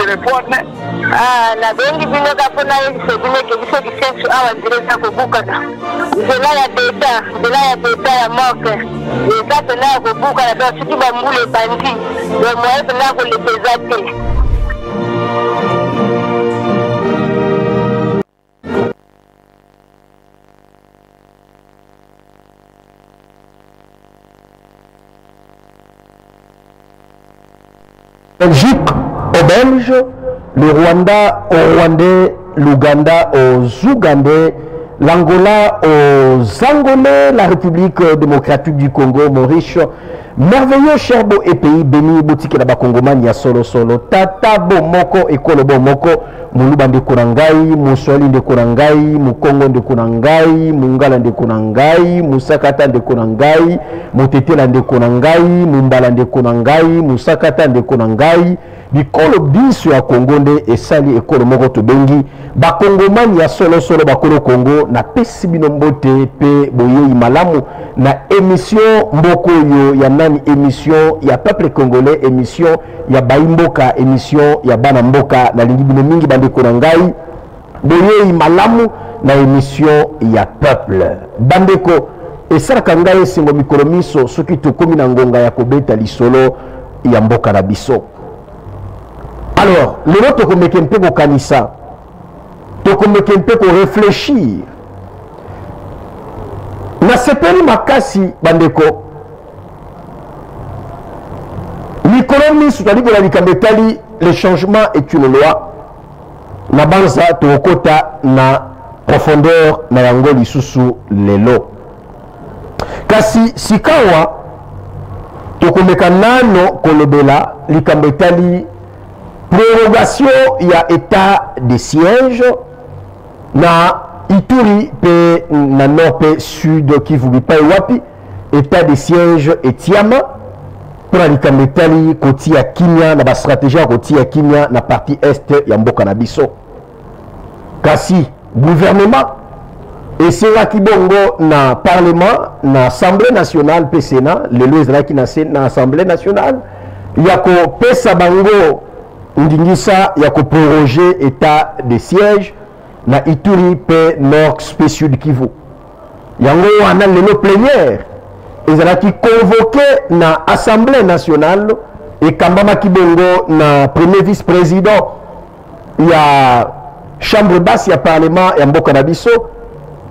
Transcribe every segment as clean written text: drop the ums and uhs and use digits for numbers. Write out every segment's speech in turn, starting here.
telefone. Na bengi bino kapona hizo bino kibisa kisensu awa direza kubukana. Zela ya teta ya moke. Zeta na kubukana do siki bambule bandi. Do moepe na kulepezate. Belgique aux Belges, le Rwanda aux Rwandais, l'Ouganda aux Ougandais, l'Angola aux Angolais, la République démocratique du Congo, Maurice, merveilleux Cherbo et pays béni boutique là-bas Congomani ya solo tata bomoko ekolo bomoko muluba ndeko na ngai muswali ndeko na ngai mukongo ndeko na ngai mungala ndeko na ngai musakata ndeko na ngai mutetela ndeko na ngai mumbala ndeko na ngai musakata ndeko na ngai bikolo biso ya Kongo nde esali ekolo moko tobengi bakongomani ya solo bakolo Kongo na pesi bino mbote pe boyei malamu na émission mboko yo ya nani émission ya peuple congolais émission ya baimboka émission ya bana mboka na lingi bino mingi bandeko na ngai boyei malamu na émission ya peuple bandeko esalaka ngai esengo mikolo miso soki tokomi na ngonga ya kobeta lisolo ya mboka na biso. Alors, lelo tokomeke mpe kokanisa, tokomeke mpe ko réfléchir. Na sepeli makasi bandeko. Mikolo miso tali ko la likambetali le changement est une loi. Na banza tokota na profondeur na yango lisusu lelo. Kasi sikawa tokomeka nano kolobela likambetali prorogation ya état de siège na Ituri pe na nord pe sud Kivu bipai wapi état de siège etiama pour likambetali koti ya kimia na ba stratégie koti ya kimia na partie est ya mboka na biso kasi gouvernement et c'est là qui bongo na parlement na assemblée nationale pe sénat le lois qui na assemblée nationale yako pesa bango ndingisa ya ko proroger état de siège na Ituri pe nord sud Kivu yango wana lelo plénière ezala ki convoqué na assemblée nationale et kambama kibongo na premier vice-président ya chambre basse ya parlement ya mboka na biso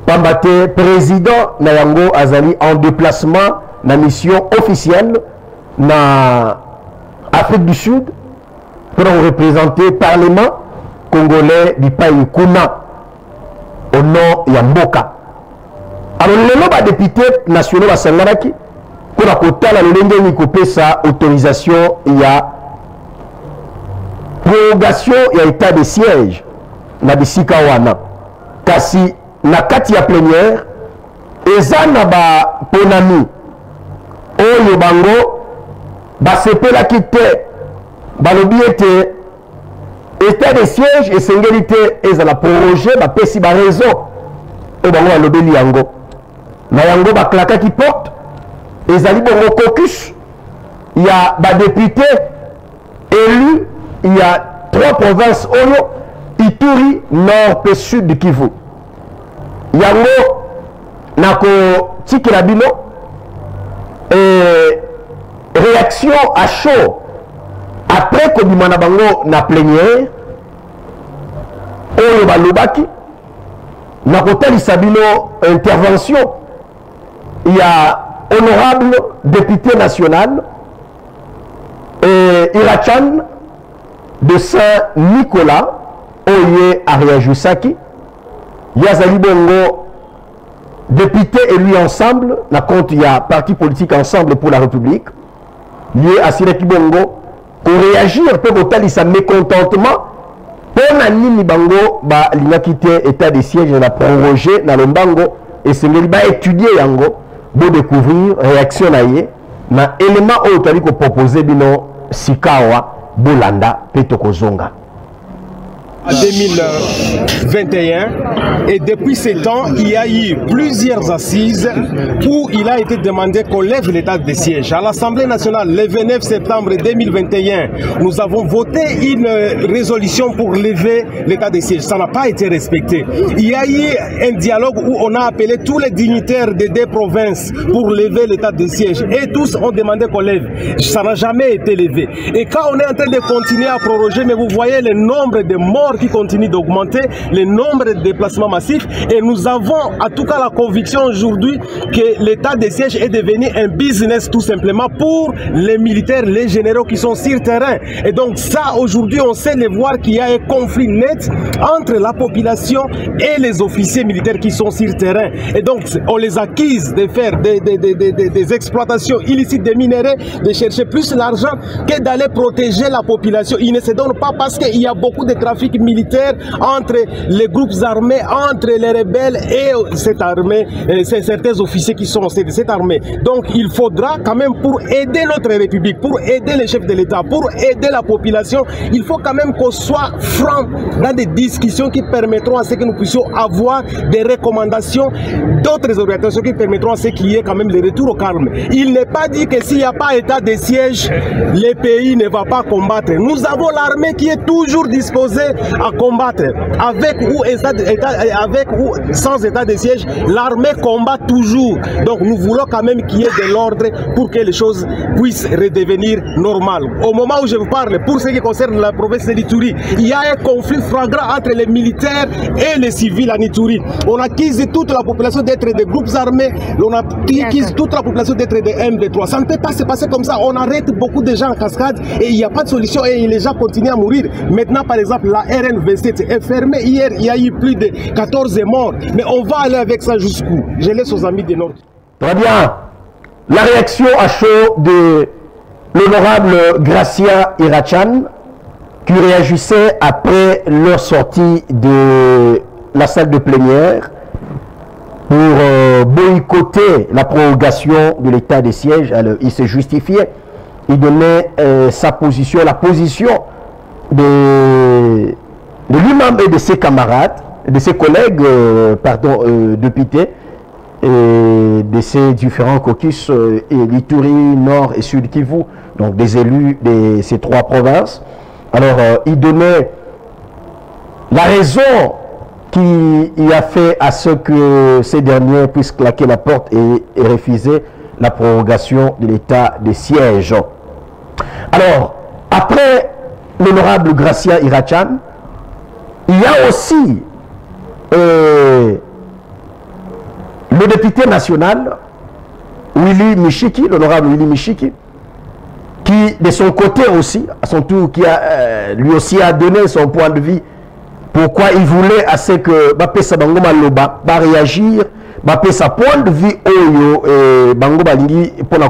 pambate président na yango azali en déplacement na mission officielle na Afrique du Sud pour représenter le Parlement congolais du pays Kuna au nom de Mboka. Alors, les députés nationaux à Sangaraki, pour la quota, la lenge ni sa autorisation, il y a prorogation et état de siège na bisika wana. Kasi na kati ya plénière, ezana ba ponami, oyo bango, ba sepela kite, balobi ete état de siège et singélité et la proroger ba pesi ba raison et bango alobeli yango na yango ba klaka qui porte ezali bongo caucus il y a ba député élu il y a 3 provinces oyo Ituri nord et sud Kivu yango nako tikila bino et réaction à chaud après que bimana bango na plénière oyo balobaki na kotalisa bino intervention il y a honorable député national et Irachan de Saint-Nicolas oye Ariajusaki yazali bongo député élu ensemble na compte il y a parti politique ensemble pour la République lié à Sireki bongo pour réagir peut voter sa mécontentement pour nini bango ba linakité état de siège na proroger na lombango et c'est ngeli ba étudier yango bo découvrir réaction na élément autre ko proposer bino sikawa bolanda peto kozonga 2021 et depuis ce temps, il y a eu plusieurs assises où il a été demandé qu'on lève l'état de siège. À l'Assemblée nationale, le 29 septembre 2021, nous avons voté une résolution pour lever l'état de siège. Ça n'a pas été respecté. Il y a eu un dialogue où on a appelé tous les dignitaires des deux provinces pour lever l'état de siège et tous ont demandé qu'on lève. Ça n'a jamais été levé. Et quand on est en train de continuer à proroger, mais vous voyez le nombre de morts qui continue d'augmenter, le nombre de déplacements massifs, et nous avons en tout cas la conviction aujourd'hui que l'état de siège est devenu un business tout simplement pour les militaires, les généraux qui sont sur terrain. Et donc ça, aujourd'hui, on sait les voir qu'il y a un conflit net entre la population et les officiers militaires qui sont sur terrain. Et donc on les accuse de faire des exploitations illicites des minéraux, de chercher plus l'argent que d'aller protéger la population. Ils ne se donnent pas parce qu'il y a beaucoup de trafic militaire entre les groupes armés, entre les rebelles et cette armée, certains officiers qui sont de cette armée. Donc il faudra quand même, pour aider notre République, pour aider les chefs de l'État, pour aider la population, il faut quand même qu'on soit franc dans des discussions qui permettront à ce que nous puissions avoir des recommandations, d'autres orientations qui permettront à ce qu'il y ait quand même le retour au calme. Il n'est pas dit que s'il n'y a pas état de siège, le pays ne va pas combattre. Nous avons l'armée qui est toujours disposée à combattre. Avec ou sans état de siège, l'armée combat toujours. Donc nous voulons quand même qu'il y ait de l'ordre pour que les choses puissent redevenir normales. Au moment où je vous parle, pour ce qui concerne la province de l'Ituri, il y a un conflit flagrant entre les militaires et les civils en Ituri. On accuse toute la population d'être des groupes armés, on accuse toute la population d'être des M23. Ça ne peut pas se passer comme ça. On arrête beaucoup de gens en cascade et il n'y a pas de solution et les gens continuent à mourir. Maintenant, par exemple, la RN27 est fermée. Hier, il y a eu plus de 14 morts. Mais on va aller avec ça jusqu'où? Je laisse aux amis des Nord. Très bien. La réaction à chaud de l'honorable Gracia Irachan, qui réagissait après leur sortie de la salle de plénière pour boycotter la prorogation de l'état de siège. Alors, il se justifiait, il donnait sa position, la position de lui-même et de ses camarades, de ses collègues, députés, et de ces différents caucus, l'Ituri, Nord et Sud Kivu, donc des élus de ces trois provinces. Alors, il donnait la raison qui a fait à ce que ces derniers puissent claquer la porte et refuser la prorogation de l'état de siège. Alors, après l'honorable Gracia Irachan, il y a aussi le député national, Willy Michiki, l'honorable Willy Michiki, qui de son côté aussi, à son tour, qui a lui aussi a donné son point de vue, pourquoi il voulait à ce que Bapesa Bango Maloba va réagir, Bapesa point de vue Oyo, Bango Balingi, pour la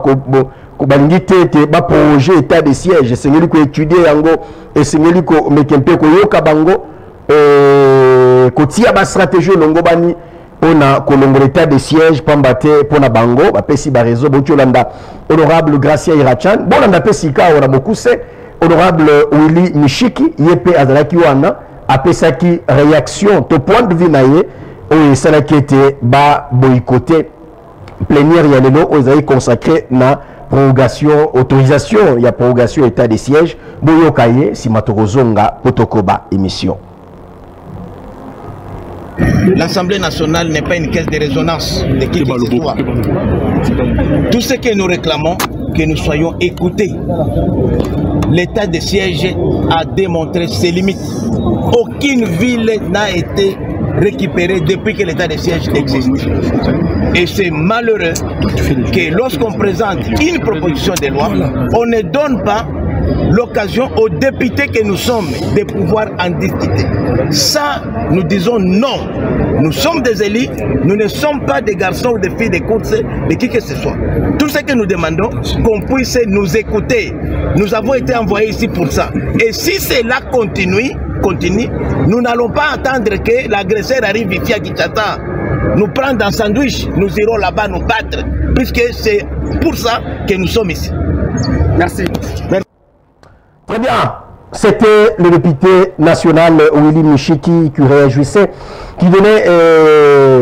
Balingi Tete, va projet état de siège, c'est lui qui étudier Yango, et c'est lui qui mekempe Koyoka Bango, Kotia ba stratégie Longobani, on a kolongo l'état de siège pambate pour na bango bapesi ba réseau botiolanda honorable Gracia Irachan bolanda pesika ora bokuse honorable Willy Michiki yepe azalaki wana apesaki réaction to point de vue naye o esalaki ete ba boycotter plénière ya lelo ozali consacré na prorogation autorisation ya prorogation état de siège boyokaye simatokozonga potokoba émission. L'Assemblée nationale n'est pas une caisse de résonance de qui que ce soit. Tout ce que nous réclamons, que nous soyons écoutés. L'état de siège a démontré ses limites. Aucune ville n'a été récupérée depuis que l'état de siège existe. Et c'est malheureux que lorsqu'on présente une proposition de loi, on ne donne pas l'occasion aux députés que nous sommes de pouvoir en discuter. Ça, nous disons non. Nous sommes des élus, nous ne sommes pas des garçons ou des filles de course de qui que ce soit. Tout ce que nous demandons, qu'on puisse nous écouter. Nous avons été envoyés ici pour ça. Et si cela continue, nous n'allons pas attendre que l'agresseur arrive ici à Kinshasa, nous prendre un sandwich, nous irons là-bas nous battre, puisque c'est pour ça que nous sommes ici. Merci. Très bien. c'était le député national Willy Michiki qui réagissait, qui donnait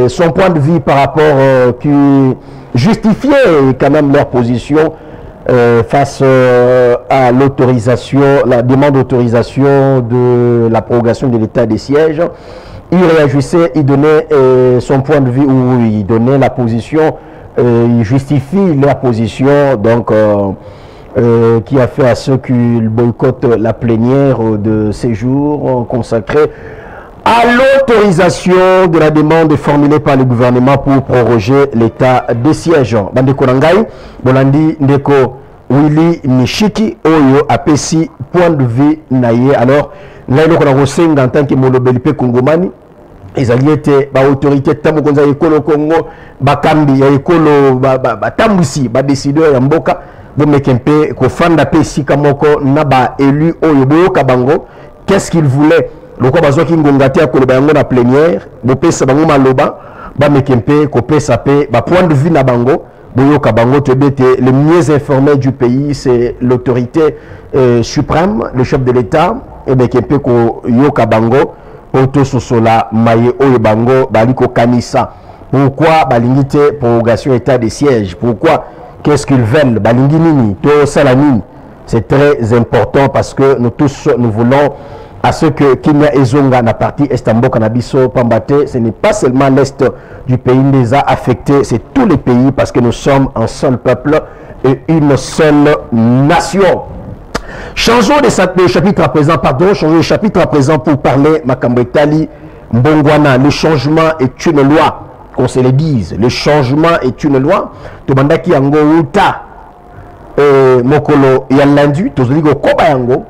son point de vue par rapport, qui justifiait quand même leur position face à l'autorisation, la demande d'autorisation de la prorogation de l'état des sièges. Il réagissait, il donnait son point de vue, ou il donnait la position, il justifie leur position, donc qui a fait à ceux qui boycottent la plénière de séjour consacrée à l'autorisation de la demande formulée par le gouvernement pour proroger l'état des sièges. Bandeko Nangai, Bolandi Ndeko Willy Nishiki, Oyo apesi point de vue naye. Alors, Ngaïlo Konarosenga en tant que Molobelipe Kongomani, ils allaient être autorité Tamukonza Ekolo Congo, Bakambi, Ekolo, Batambusi, décideur Yamboka, Bomekempe, Kofanda Pesi Kamoko, Naba élu Oyo Boyo Kabango, qu'est-ce qu'il voulait? Loko bazoki ngongati ya koloba yango na plénière bopesa bango maloba ba mekempe kopesa pe ba point de vue na bango boyoka bango tebete le mieux informé du pays c'est l'autorité suprême, le chef de l'État, et mekempe ko yoka bango poto sosola maye oyo bango baliko kanisa. Pourquoi balingite prorogation état des sièges? Pourquoi? Qu'est-ce qu'ils veulent? Balingi nini to salamini? C'est très important parce que nous tous nous voulons à ce que Kenya Ezonga na partie Estambo Kanabiso Pambate, ce n'est pas seulement l'Est du pays qui les a affectés, c'est tous les pays parce que nous sommes un seul peuple et une seule nation. Changeons de chapitre à présent, changeons de chapitre à présent pour parler Makambetali Mbongwana. Le changement est une loi, qu'on se le dise. Le changement est une loi. Tobandaki yango uta mokolo yalandu, tozoligo koba yango.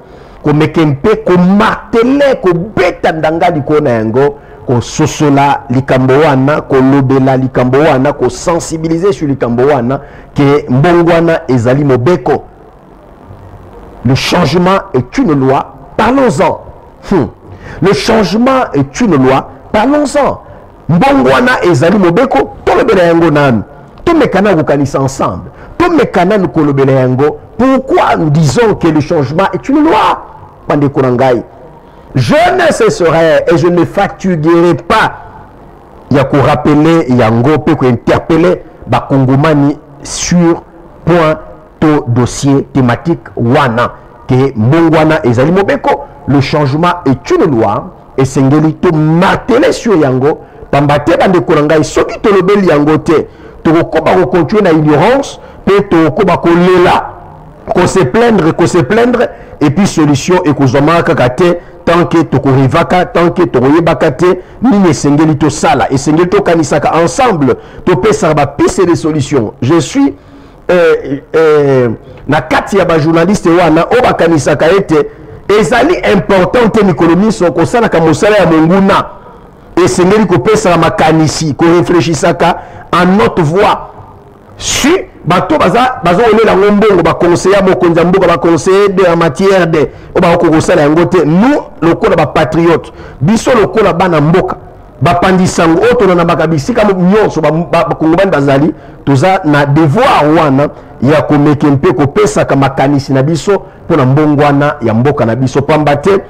Ko mekempe ko martele ko beta ndanga likona yango ko sosola likambo wana ko lobela likambo wana ko sensibiliser sur likambo wana ke mbongwana ezali mobeko. Le changement est une loi, parlons-en. Le changement est une loi, parlons-en. Mbongwana ezali mobeko, to lobela yango nanu. To mekana ko kanisa ensemble. To mekana ko lobela yango. Pourquoi nous disons que le changement est une loi? Je ne cesserai et je ne fatiguerai pas. Il y a qu'à rappeler, il y a qu'à interpeller Bakongomani sur point to dossier thématique wana que Mbongwana et Zali Mobeko. Le changement est une loi et c'est to marteler sur Yango. Pambate bande Korangai, ce qui te rebelle Yango te, to koba continuer na ignorance, pe to koba kolela. Qu'on se plaindre, et puis solution et qu'on zoma kakate tant que toko rivaka, tant que toko yebakate, ni ne sengeli to sala et sengeli to kanisaka ensemble, to pesa ba piste des solutions. Je suis na kati ya ba journaliste wana o ba kanisaka ete ezali importante mikolomi so ko sala ka mosala ya monguna et sengeli ko pesa makanisi ko réfléchisaka en notre voix. Si bato baza olela ngombongo ba conseiller mokonza mboka ba conseiller de en matière de ba ko kosala yango te, nous lokola ba patriote biso lokola bana mboka ba pandisango oto na bakabisika nyonso ba kongomani bazali toza na devoir wana ya ko mekempe ko pesa ka makanisi na biso pona mbongwana ya mboka na biso pambate.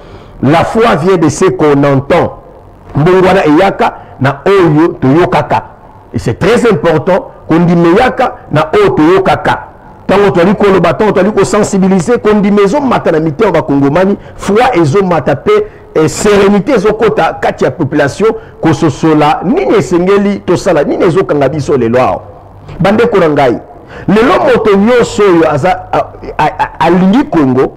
La foi vient de ce qu'on entend. Mbongwana eyaka na oyo toyokaka et c'est très important. Kondimeyaka na oto kaka tango toli koloba tango toli ko sensibiliser kondimezo mata na mité ba kongomani foi ezo mata pe sérénité ezo kota kati ya population ko sosola nini esengeli to sala nini ezo kanga biso le loi bande ko ngai lelo moto nyoso yo aza alingi Kongo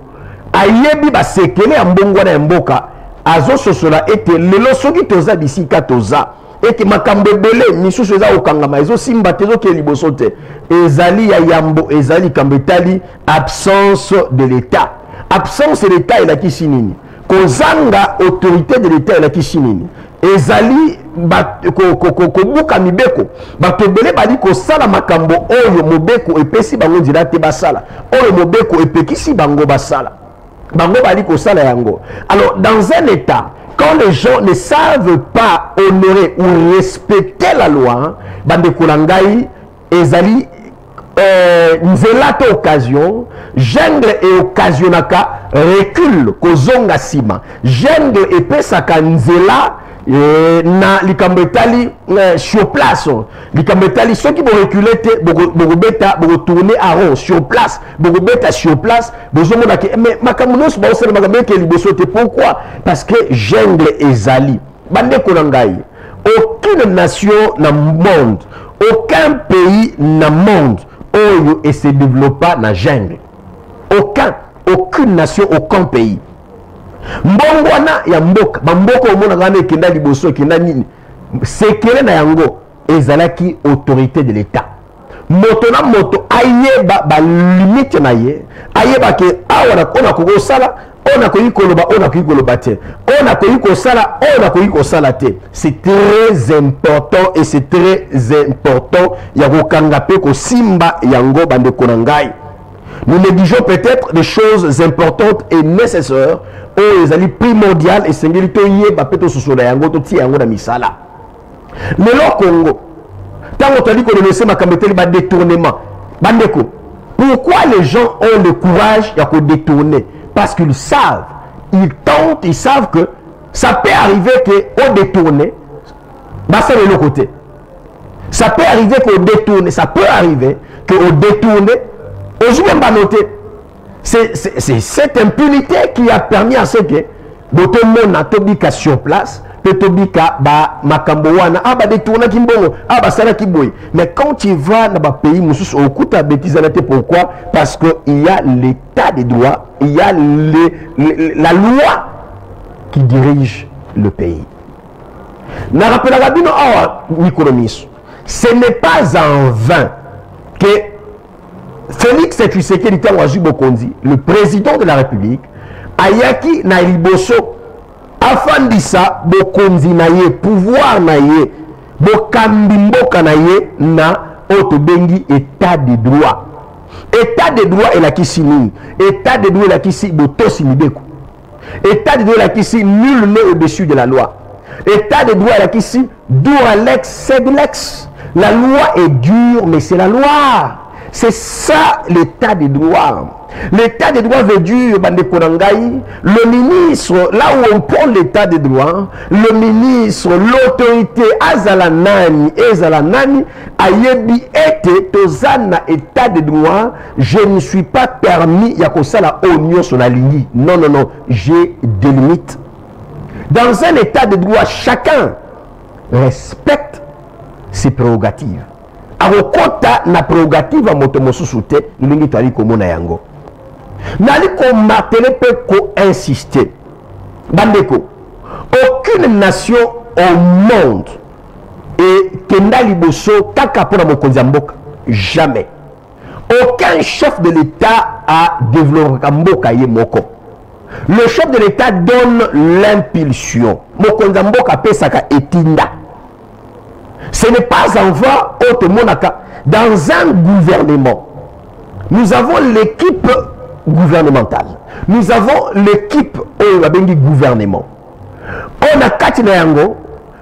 ayebi ba sekele ya mbongwana ya mboka azo sosola ete lelo soki toza bisika toza et que makambo belé misusu eza okangama ezo simba tezo ke liboso te ezali ya yambo ezali kambetali absence de l'état. Absence de l'état la kisinini kozanga autorité de l'état la kisinini ezali ko buka mibeko bato belé bali ko sala makambo oyo mobeko epesi bango ndira te basala oyo mobeko epekisi bango basala bango bali ko sala yango. Alors dans un état quand les gens ne savent pas honorer ou respecter la loi, bande kolangai ezali nzelata occasion jungle et occasionnaka recul kozonga sima jungle epesaka nzela na likambo etali sur place likambo etali soki bo reculer te bokobeta bokotourner à rond sur place bokobeta sur place bozomona ke mais makambo nyonso baosala makambo eke liboso te pourquoi parce que jungle ezali bandeko na ngai aucune nation na monde aucun pays na monde oyo et se développa na jungle aucune nation aucun pays mbongwana ya mboka bamboka omona ngana ekenda liboso ekenda nini sekele na yango ezalaki autorité de l'état moto na moto ayeba ba limite na ye ayeba ke awa ona kokosala ona koyi koloba ona koyi koloba te ona koyi kosala ona koyi kosala te c'est très important et c'est très important ya kokanga pe ko simba yango bandeko na ngai. Nous négligeons peut-être des choses importantes et nécessaires ou les alliés primordiales et singulito yeba peto sosola yango to ti yango na misala. Le Congo tant on dit qu'on ne sait pas ba détournement bandeko pourquoi les gens ont le courage de détourner parce qu'ils savent ils tentent ils savent que ça peut arriver que au détourner bah c'est de l'autre côté ça peut arriver qu'au détourner ça peut arriver qu'au détourner aujourd'hui même pas noter c'est cette impunité qui a permis à ce que tout le monde a tobika sur place tobika ba makambo wana aba détourner kimbongo aba sala kiboy mais quand tu vas dans ba pays mususu okuta betizana te pourquoi parce que il y a l'état de droit il y a la loi qui dirige le pays na rappelaka bino awa micromis ce n'est pas en vain que Félix Tshisekedi Tangwazu Bokonzi le président de la République ayaki na liboso afandisa bokonzi na ye pouvoir na ye bokambi mboka na ye na otobengi état de droit elakisi nini état de droit elakisi botosi mibeko état de droit elakisi nul n'est au-dessus de la loi état de droit elakisi dur lex sed lex la loi est dure mais c'est la loi c'est ça l'état de droit. L'état de droit veut dire, le ministre, là où on prend l'état de droit, le ministre, l'autorité, Azalanani, Ayebi ete, Tozana, état de droit, je ne suis pas permis, Yakosala, Onyo, son aligné. Non, non, non, j'ai des limites. Dans un état de droit, chacun respecte ses prérogatives. Arokota na prérogative à motomosusu te, nous tali komona yango. Nali ko marteler pe ko insister. Bandeko, aucune nation au monde et kenda liboso kaka pona mokonzi mboka, jamais. Aucun chef de l'État a développé mboka ye moko. Le chef de l'État donne l'impulsion. Mokonzi mboka pesaka etinda. Ce n'est pas en vain dans un gouvernement. Nous avons l'équipe gouvernementale. Nous avons l'équipe gouvernement. On a Katina Yango,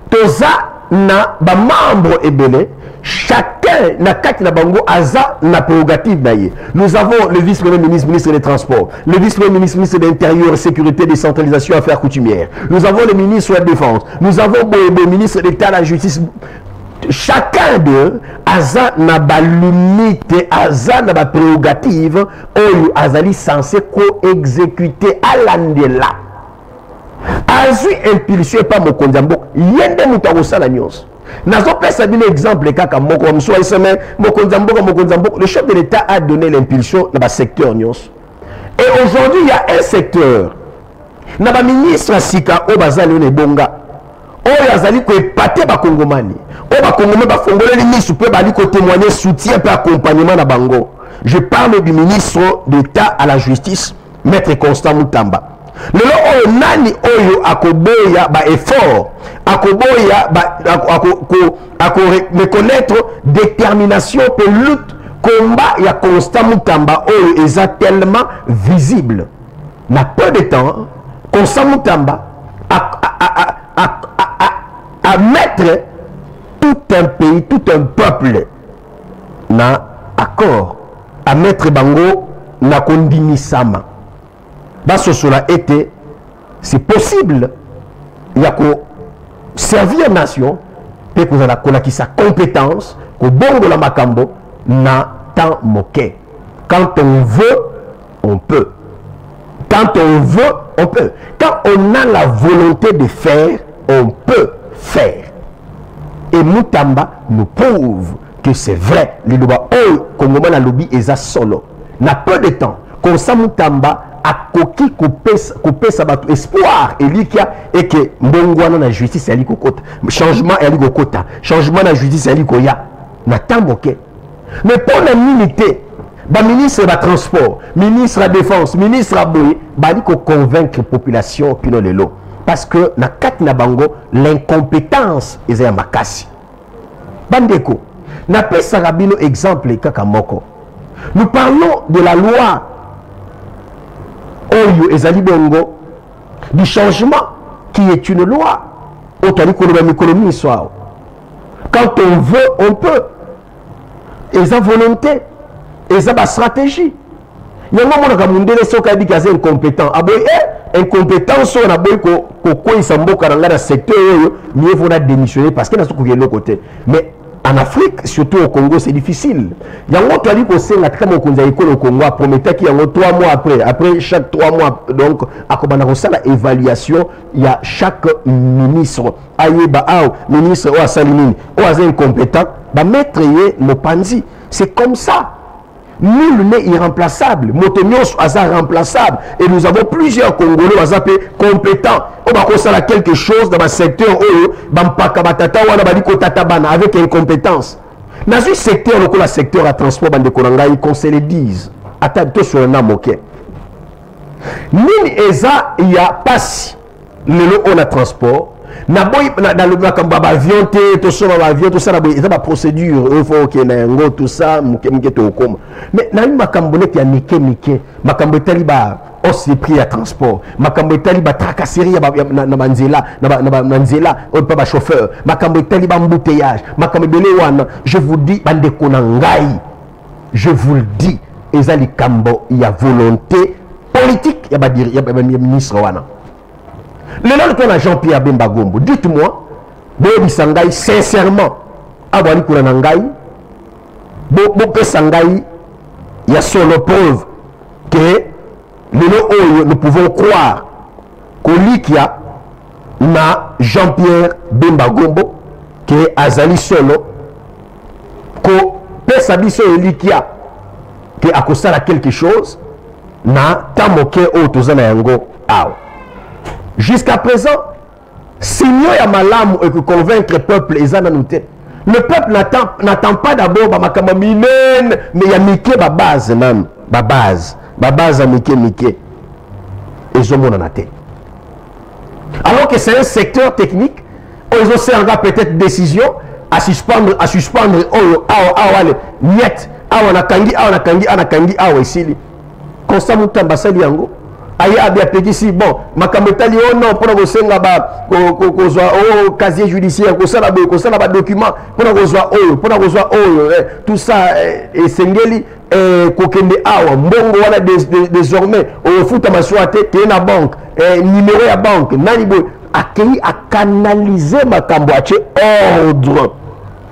Toza na ba membre ebele, chacun na Katina Bango aza na prérogative naie. Nous avons le vice-premier ministre, ministre des Transports, le vice-premier ministre, ministre de l'Intérieur, Sécurité, Décentralisation, Affaires coutumières. Nous avons le ministre de la Défense. Nous avons le ministre de l'État, la Justice. Chacun d'eux aza na ba limite aza na ba prérogative oyo azali censé co-exécuter à l'andela azui impulsion pas mokonzi mboka yende mutu akosala nyonso nazopesa bino exemple kaka moko mso iseme mokonzi mboka le chef de l'État a donné l'impulsion na ba secteur nyonso et aujourd'hui il y a un secteur na ba ministre sika o bazali ne bonga oyo azali ko epate ba kongomani o ba kongomani ba fongole les ministres peut bali ko témoigner soutien par accompagnement na bango. Je parle du ministre d'État à la justice maître Constant Mutamba. Le lo nani oyo akoboya ba effort akoboya ba ako reconnaître détermination pour lutte combat ya Constant Mutamba oyo est tellement visible. Na peu de temps Constant Mutamba à mettre tout un pays, tout un peuple à accord à mettre bango na kondini sama baso cela était c'est possible il y a ko servir nation pe ko za la qui sa compétence ko bongo la makambo na temps moqué quand on veut on peut quand on veut on peut quand on a la volonté de faire on peut faire et Mutamba nous prouve que c'est vrai les loba oh Congoma na lobby eza solo n'a peu de temps comme ça Mutamba a coquille coupé sa bateau espoir et que mbongwana na justice ali kokota changement ali kokota changement na justice ali koya na tamboke mais pour la minité ba ministre de transport ministre de la défense ministre à boye bali ko convaincre population pino lelo parce que na kat na bango l'incompétence eza makasi bandeko na pesa rabino exemple kaka moko nous parlons de la loi Oyo ezali bongo du changement qui est une loi otali koloba mikolomi soir quand on veut on peut et sa volonté et sa stratégie yango mona ka mundele soka di kaze incompétent aboy incompétence on a boy ko isamboka dans la secteur oyo mieux vaut la démissionner parce que na soko yelo côté mais en Afrique, surtout au Congo, c'est difficile. Il y a un autre qui au Congo, promettait qu'il y a 3 mois après chaque 3 mois, donc, à l'évaluation, il y a chaque ministre, ministre, ou Salimini, ou incompétent, va mettre Mopanzi. C'est comme ça. Nul n'est irremplaçable. Motonios est remplaçable. Et nous avons plusieurs Congolais compétents. On va construire quelque chose dans le secteur avec incompétence. Dans ce secteur, le secteur à transport, qu'on se le dise. Attends, sur un âme, ok. Nul eza, il y a pas le on a transport. Na boy na le avion tout ça avion tout ça la procédure il faut que na ngo tout ça mke to koma mais na makambo net ya mike makambo taliba aussi prix à transport makambo taliba tracasserie na manzela na manzela pas ba chauffeur makambo taliba embouteillage makambo belé wana je vous dis bande kona ngai je vous le dis ezali kambo il y a volonté politique ya ba dire ya ministre wana. Le nom de Jean-Pierre Bemba Gombo, dites-moi, Bobi Sangai, sincèrement, Abwani Kouranangai, Bobi Sangai, il y a sur le preuve que nous pouvons croire qu'il y a Jean-Pierre Bemba Gombo, qui est Azali Solo, que Pesabiso Elikia, qui a causé quelque chose, na Tamoke Otozana Yango Ao. Jusqu'à présent, signaux ya malamu et que convaincre le peuple est ananoté. Le peuple n'attend pas d'abord mais il y a Miké ba base même, ba base à Miké. Et je m'en ai. Alors que c'est un secteur technique, ils ont servi peut-être décision à suspendre niet ici. Constamment ambassadeur yango. Aya bien petit bon makamotali oh non pour nous senga ba ko casier judiciaire ko sala ba document pour nous tout ça et sengeli ko kende awa mbongo wana désormais au futa maswate te na banque numéro ya banque nani boy accueilli à canaliser makambo a ordre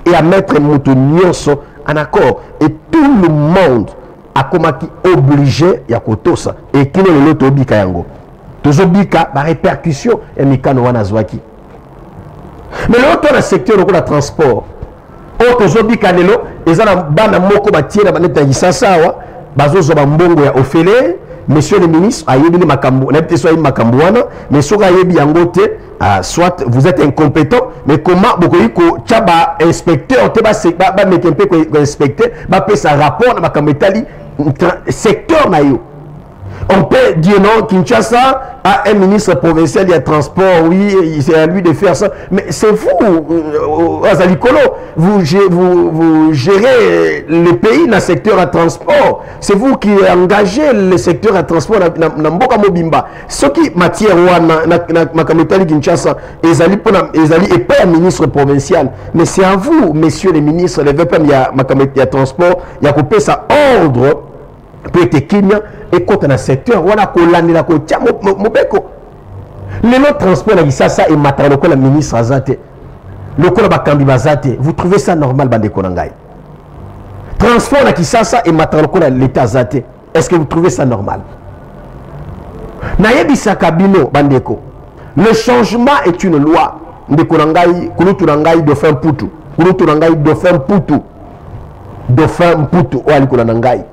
et à mettre mutu nyonso en accord et tout le monde a komaki obligé ya kotosa et kino le loto bika yango tozobika ba répercussion et mikano wana zwaki mais l'autre dans le secteur de transport o tozobika lelo ezana bana moko batiera baneta yisasawa bazozo ba mbongo ya ofele monsieur le ministre ayebi ni makambo na peut-être soit makambo wana mais soka yebi yango te soit vous êtes incompétent mais comment bokoyi ko tchaba inspecteur te ba mekempe ko inspecter ba pesa rapport na makambo etali secteur na yo on peut dire non Kinshasa Ah, un ministre provincial, il y a transport, oui, c'est à lui de faire ça. Mais c'est vous, Azalikolo, vous gérez le pays dans le secteur à transport. C'est vous qui engagez le secteur à transport dans Mboka Mobimba. Ce qui matière dans Kametali Kinshasa, et pas un ministre provincial. Mais c'est à vous, messieurs les ministres, il y a transport, il y a coupé ça ordre. Peut-être Kenya et quand dans le secteur voilà kolandi la kotia mobeko le transport na kisasa et matalo ko la ministre azate le ko ba kambi bazate vous trouvez ça normal bande konangai transport na kisasa et matalo ko la l'état azate est-ce que vous trouvez ça normal na yebisa kabino bandeko le changement est une loi de konangai kulutunangai de fin putu kulutunangai de fin putu o ali konangai.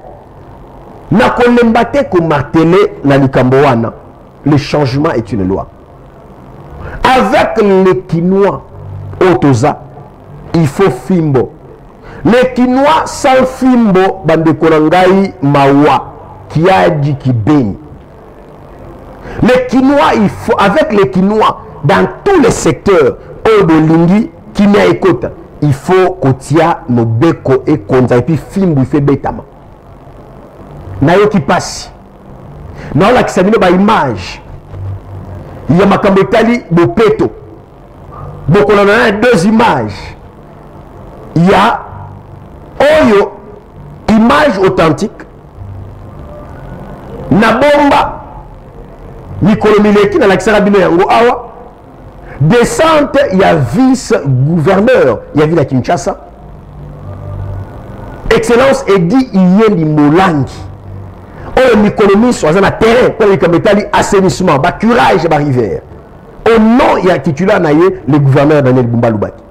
Na kolembate ko martelé na likambo wana. Le changement est une loi. Avec les Kinois Otoza, il faut Fimbo. Les Kinois sans Fimbo, bande korangai mawa, qui a dit qui baigne. Les Kinois, il faut, avec les Kinois, dans tous les secteurs, Odolingi, Kinia et Kota, il faut Kotia, Nobeko et Konza, et puis Fimbo, il fait Betama. Nayo qui passe na la kisamino ba image ya makambo etali bopeto bokola na deux images il y a oyo image authentique na bomba mikolo mileki na la kisarabino yango awa descente il y a vice gouverneur il y a ville Kinshasa excellence Edi Iyeli Molangi. Oh, l'économie soit un terrain pour les camétali assainissement, bah curage bah rivière. Au nom il y a titulaire naïe le gouverneur Daniel Bumbalubaki.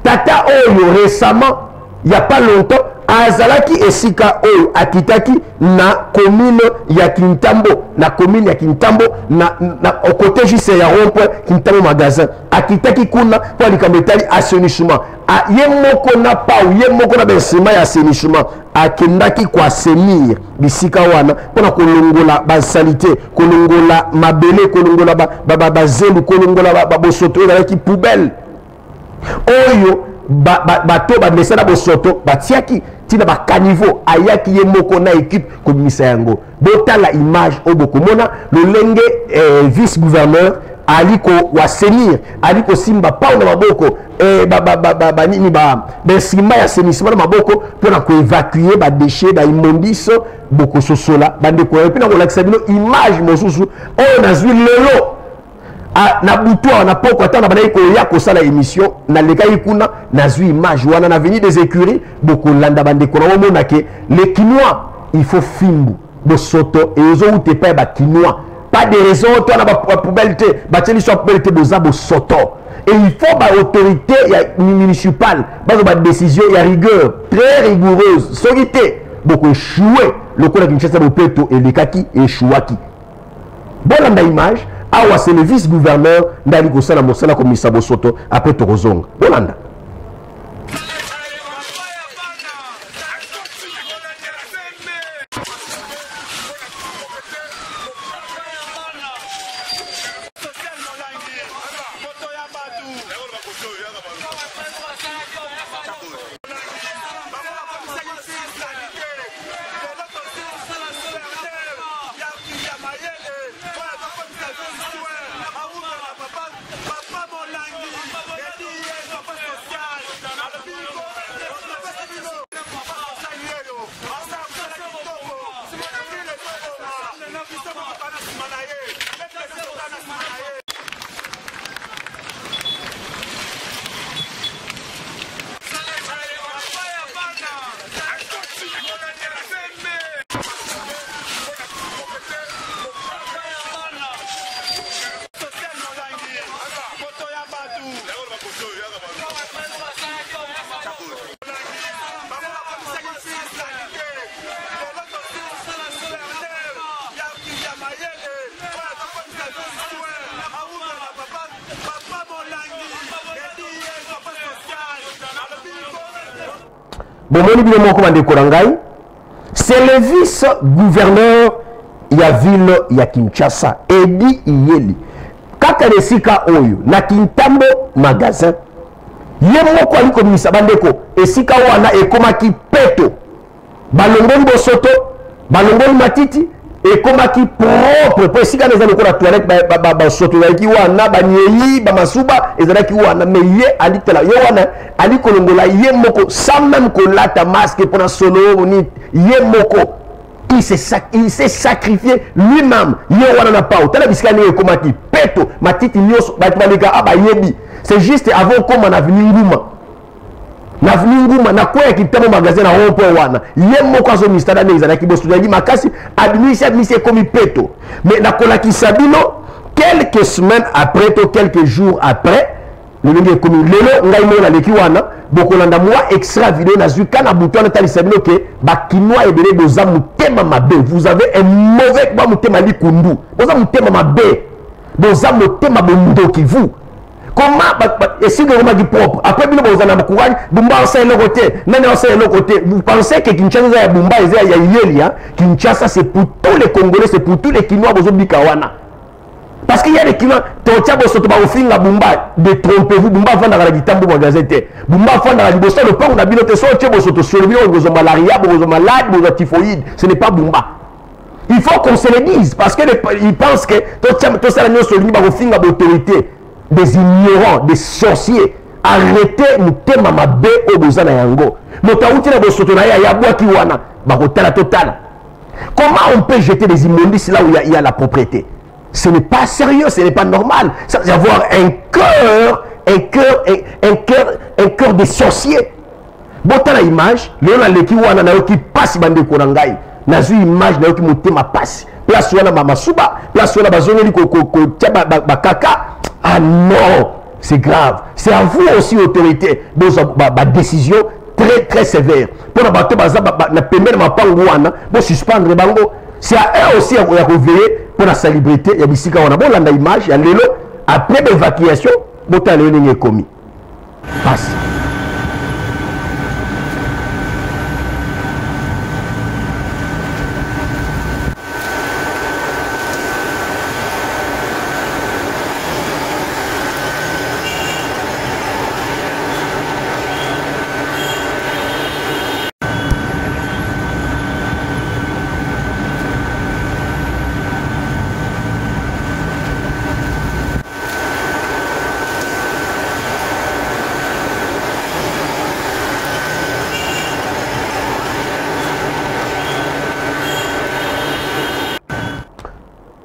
Tata oh récemment il y a pas longtemps Azalaki et Sika oh akitaki na commune ya Kintambo na commune ya Kintambo na au côté juste ya rond-point Kintambo magasin akitaki kuna pour les camétali assainissement. A yemoko na pa yemoko na bensima ya assainissement akendaki kwa semir bisika wana pona kolongola ba salité kolongola mabele kolongola ba zelu kolongola ba bosoto na ki poubelle oyo bato ba mesana bosoto batiaki tina ba caniveau ayaki yemoko na équipe komisa yango botala image obokomona le lenge vice gouverneur aliko wasenir aliko simba pa na maboko nini simba ya assainissement na maboko pona ko évacuer ba déchets ba immondice boko sosola bande ko et puis na ko lakisa bino image mosusu o na zwi lelo na butu na poko atana bana ko ya ko sala émission na lekai kuna na zwi image wana na venir des écuries boko landa bande ko na mona ke les Kinois il faut fimbu bo soto et ozo ou te pa ba Kinois. Pas de raison, toi, na poubelle, bâtiment soit poubelle, bozabo soto. Et il faut ba autorité municipale, ba décision, il y a rigueur très rigoureuse, solité. Beaucoup échoué, le coup de Kinshasa Bopeto et les kaki et chouaki. Bon, la image, awa c'est le vice-gouverneur d'Ali Gossala Mosala comme Misabo Soto après Torozong. Bolanda. C'est le vice-gouverneur ya ville ya Kinshasa Edi Iyeli kaka lesika oyo na Kintambo magasin ye moko aliko misa bandeko esika wana ekomaki peto balongoli bosoto balongoli matiti ekomaki propre po esika neza lokola toilette basoto ezalaki wana banyeyi bamasuba ezalaki wana mais ye alitala ye wana alikolongola ye moko sans même kolata masque mpona solo moni ye moko il s'est sacrifié lui-même ye wana na pao tala bisika ndenge ekomaki peto matiti nyonso bato baleka abayebi c'est juste avant koma na veni nguma na kwa Kintambo magasin na rompo wana ye moko azo ministère ndenge ezalaki bosudaki makasi administration komi peto mais na kolaki sabino quelques semaines après to quelques jours après le ndenge komi lelo ngai mona leki wana bokolanda moi extra vidéo na zuka na bouton tali sabino ke ba kinois ebele boza mutema mabe vous avez un mauvais ba mutema likundu boza mutema mabe boza mutema bondoki vous comment essayer de remettre propre après bien vous en avez courage Bumba on sait le côté non on sait le côté vous pensez que Kinshasa ya Bumba il y a Yeli hein Kinshasa c'est pour tous les Congolais c'est pour tous les Kinois bozobika wana parce qu'il y a des Kinois tocha bosoto ba ofinga Bumba détrompez-vous Bumba vendre la Kintambo magasin te Bumba vendre la liboso le pont na binote so che bosoto sur le bio bozo malaria bozo malade bozo typhoïde ce n'est pas Bumba. Il faut qu'on se le dise parce que ils pensent que tout ça la sur le ba ofinga autorité des ignorants, des sorciers. Arrêtez mutema mabe o bozana yango. Motauti na bosoto na ya bwaki wana bakotala total. Comment on peut jeter des immondices là où il y a la propriété? Ce n'est pas sérieux, ce n'est pas normal. Ça veut avoir un cœur de sorcier. Botala image, léona leki wana na yoki passe bande korangai. Nazu image na yoki mutema passe. Place wana mama suba, place wana bazongeli ko kaka. Ah non, c'est grave. C'est à vous aussi, autorité, de décision très très sévère. Pour la bateau, na permettre ma pangouana, pour suspendre les bango. C'est à eux aussi à veiller pour la salubrité. Il y a des on a bon la image, il y a l'élo. Après l'évacuation, botan le n'est commis. Passe.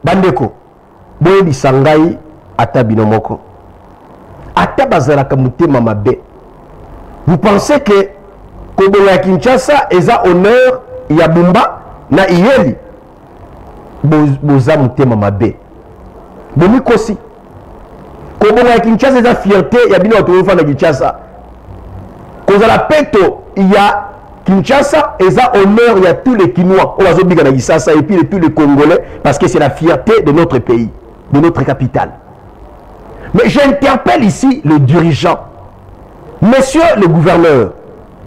Bandeko, boye bisangai ata binomoko. Ata bazalaka mutema mabe. Vous pensez que Kobonga Kinshasa eza honneur ya Bumba na Iyeli boza mutema mabe. Bomi kosi. Kobonga Kinshasa eza fierté ya bino watu na Kinshasa. Kozala peto ya Kinshasa est un honneur, il y a tous les Kinois, et puis tous les Congolais, parce que c'est la fierté de notre pays, de notre capitale. Mais j'interpelle ici le dirigeant. Monsieur le gouverneur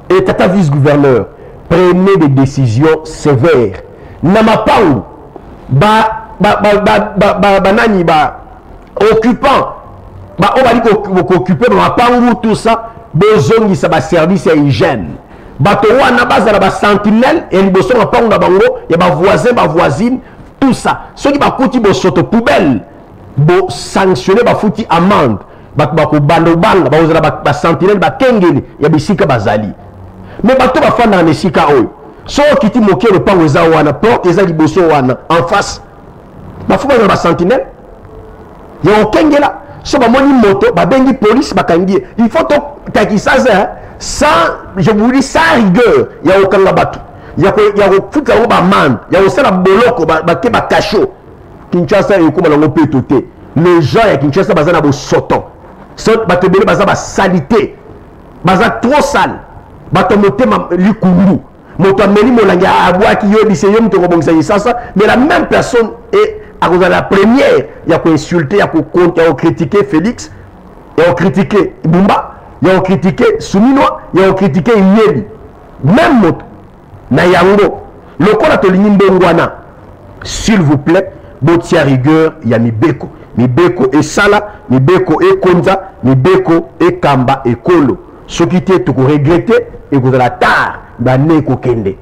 et tata vice-gouverneur, prenez des décisions sévères. Namapau, occupant, on va dire qu'occupé, tout ça, besoin de ça, service à hygiène. Bato wana bazala ba sentinelle et liboso na pango na bango ya ba voisin ba voisine tout ça ceux qui ba kuti bo soto poubelle bo sanctionner ba futi amende bato ba ko bando banga ba ozala ba sentinelle ba kengeli ya bisika bazali mais bato ba fanda na esika oyo so kiti moke le pango za wana porte eza liboso wana en face ba fuba ba sentinelle ya okengela so ba moni moto ba bengi police bakangi il faut to takisaza sans, je vous dis, sans rigueur, il y a aucun bateau. Il y a tout ça, il y a aussi la boloko, il y a cachot. Kinshasa et comme on peut tout. Les gens à Kinshasa, ils ont sautant. Ils ont salité. Ils ont trop sale. Ils ont likundu. Mais la même personne est à cause de la première, il y a insulté, il y a critiqué Félix, il y a critiqué Bumba. Il y a critiqué Souminois, il y a critiqué Yeli. Même mot, na yango, le kola to linyimbe ngwana. s'il vous plaît, botia rigueur, il y a Mibeko. Mibeko et Sala, Mibeko et Konza, Mibeko et Kamba et Kolo. Ce qui était tout regretter et vous allez tard, Neko Kende.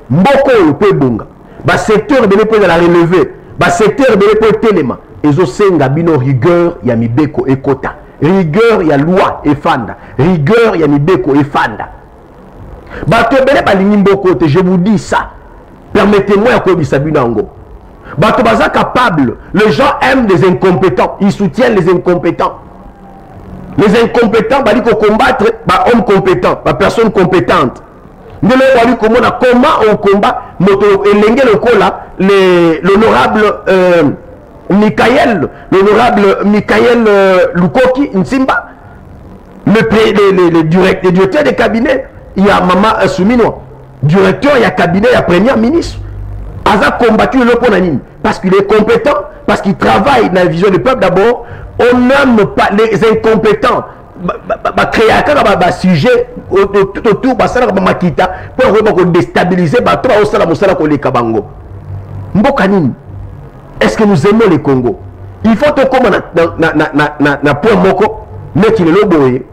Mboko le peut bunga. Ba secteur de l'époque de la relever. Ba secteur de l'époque téléma. Et zo senga bino rigueur, il y a Mibeko et Kota. Rigueur, il y a loi et Fanda. Rigueur, il y a Mibeko et Fanda. Ba te bele ba Mboko, je vous dis ça. Permettez-moi à Kobisa Binango. Bato baza capable. Les gens aiment les incompétents. Ils soutiennent les incompétents. Les incompétents, bah, dit combattre, bah, homme compétent, bah, personne compétente. Comment on combat l'honorable Michael, Lukoki Nsimba, le directeur de cabinet, il y a Mama Soumino, directeur, il y a cabinet, il y a premier ministre. Aza combattu le Ponanine parce qu'il est compétent, parce qu'il travaille dans la vision du peuple d'abord. On n'aime pas les incompétents. Créer un sujet autour de Makita pour déstabiliser est-ce que nous aimons les Congo? Il faut que comme na point moko mais qui le loboye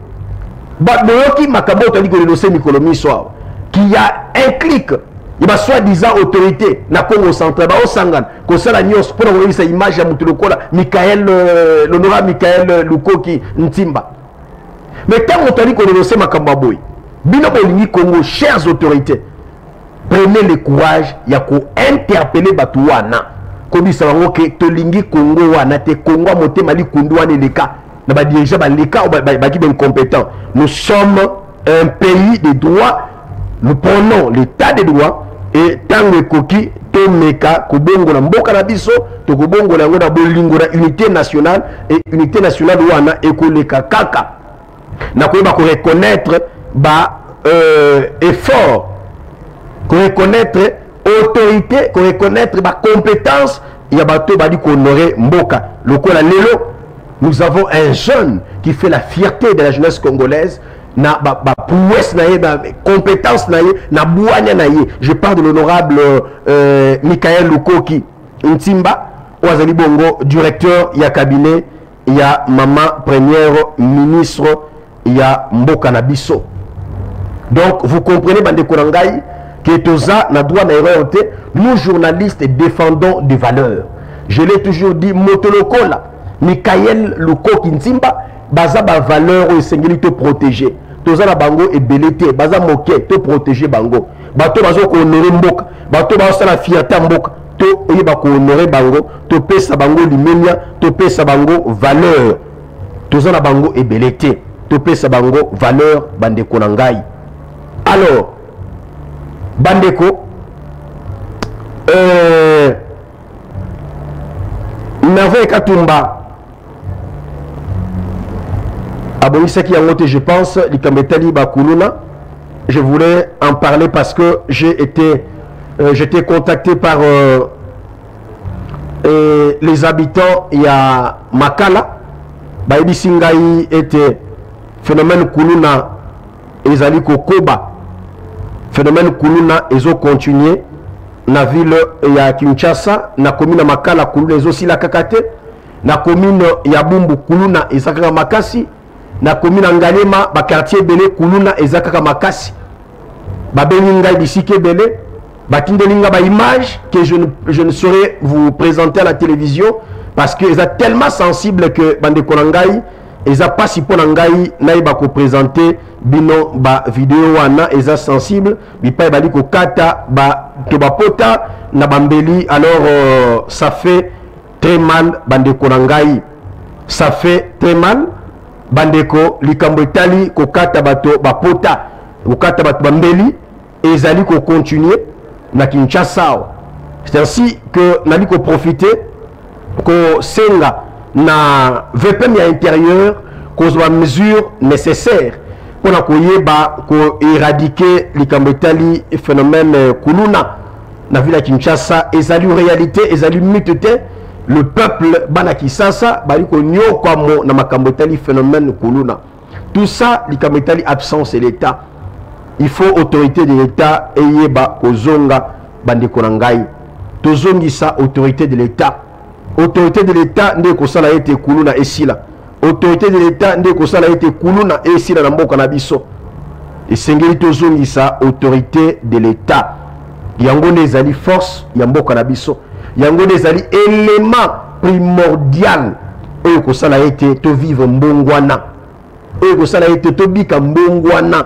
qui makaboto dit que le dossier Nicolomi soit qu'il y a un clic. Il va soi-disant autorité na Congo central ba osangan ko sala nyos pour voir cette image ya mutu lokola Michael l'honorable Michael Lukoki Ntimba. Mais quand on dit qu'on est dossier makambaboy bino bolingi Congo, chères autorités, prenez le courage ya ko interpeller batu wana ko bisa bango ke to lingi Congo wana te Congo motema li kundu wana leka na ba dirigeant ba leka ba ki ben compétent. Nous sommes un pays de droit. Nous prenons l'état des droits et tant que koki to meka kobongo na mboka na biso to kobongo na ngona bolingo na unité nationale et unité nationale wana ekoleka kaka na ko ba ko reconnaître ba effort, ko reconnaître autorité, ko reconnaître ba compétence ya bato ba di ko honorer mboka lokola lelo. Nous avons un jeune qui fait la fierté de la jeunesse congolaise. Na prouesse na ye, na compétence na ye, na bouanya na ye. Je parle de l'honorable Michael Lukoki Ntimba, Ouazali Bongo, directeur, il y a cabinet, il y a maman première ministre, il y a Mboka Nabiso. Donc vous comprenez, Bande Korangai, que Toza n'a droit d'erreur. Nous journalistes défendons des valeurs. Je l'ai toujours dit, Motolokola, Michael Lukoki Ntimba, baza ba valeur au singeli te protéger. Toza na bango et belete, baza moke te protéger bango. Bato bazo ko honorer mboka, bato bazo la fierté mboka, to oyeba ko honorer bango, to pesa bango limenya, to pesa bango valeur. Toza na bango et belete, to pesa bango valeur bandeko na ngai. Alors bandeko Merveille Katumba je pense, je voulais en parler parce que j'étais contacté par les habitants. Il y a Makala, Baïdi Singaï était phénomène Kuluna, Ezali Kokoba, phénomène Kuluna, ils ont continué. Na ville ya Kinshasa, na commune Makala Kuluna, ils aussi la Kakate, na commune Yabumbu Kuluna, ils ont Makasi. Na commune Ngalema ba quartier belé kuluna ezakaka makasi ba beninga bisike belé ba tindelinga ba image que je ne saurais vous présenter à la télévision parce que ils tellement sensible que bande konangai eza pas si pour ngai naïba ko présenter bino ba vidéo wana eza sensible bipa ba liko kata ba to ba pota na bambeli. Alors ça fait très mal bande konangai, ça fait très mal. Bandeko likambo etali kokata bato bapota kokata bato bambeli et ezali ko continuer na Kinshasa. C'est ainsi que nali ko profiter ko senga na VPM ya intérieur kozwa mesure nécessaire pour na koyeba ko éradiquer likambo etali phénomène kuluna na ville ya Kinshasa. Ezali réalité, ezali mythe. Le peuple Banakisasa, Baliko Nyokwamo, Namakambotali, phénomène Kuluna. Tout ça, l'Ikambotali, absence de l'État. Il faut autorité de l'État, Eyeba, Kozonga, Bandekonangai. tozongisa autorité de l'État. Autorité de l'État nde kosala ete kuluna esila. Autorité de l'État nde kosala ete kuluna esila na mboka na biso. Esengeli tozongisa autorité de l'État. Yango nezali force ya mboka na biso. Yango nezali élément primordial oyo kosala ete to vivre mbongwana. Oyo kosala ete to bika mbongwana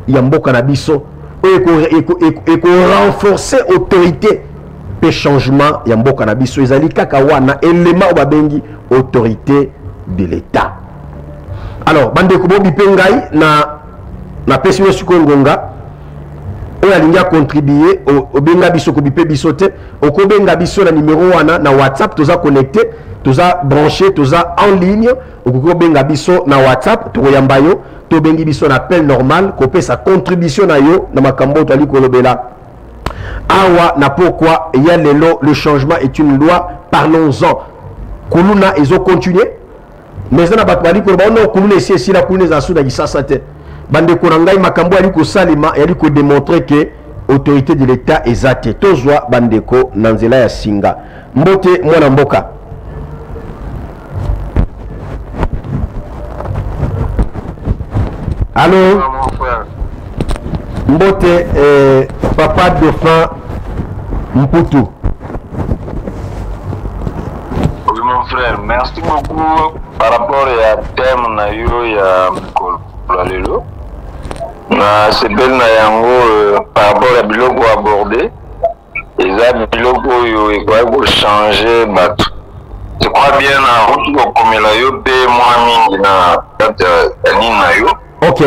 ya mboka na biso. Oyo ko renforcer autorité pe changement ya mboka na biso ezali kaka wana élément o babengi autorité de l'État. Alors bande ko bobi pengai na pesi suko ngonga oyo alinga contribuer au benga biso ko bipe biso te ko benga biso na numéro wana na WhatsApp toza connecté toza branché toza en ligne ko benga biso na WhatsApp to yamba yo to bengi biso na appel normal ko pesa contribution na yo na makambo to ali ko lobela. Awa na pourquoi il y a le changement est une loi, parlons-en. Kuluna ils ont continué mais ça n'a pas dit que non kuluna ici la kuluna za souda gisasa te bande konangai makambo ali ko salima ali ko démontrer que autorité de l'État ezate tozwa bandeko nanzela ya singa mbote mwana mboka. Allô Mbote papa Dauphin Mputu. Oui mon frère, merci beaucoup par rapport à thème na yo ya mikolo lelo. Na sebel na yango par rapport à biloko abordé. Eza biloko yo eko changer bato. Je crois bien na route komela yo pe moi mingi na kata ni na yo. OK.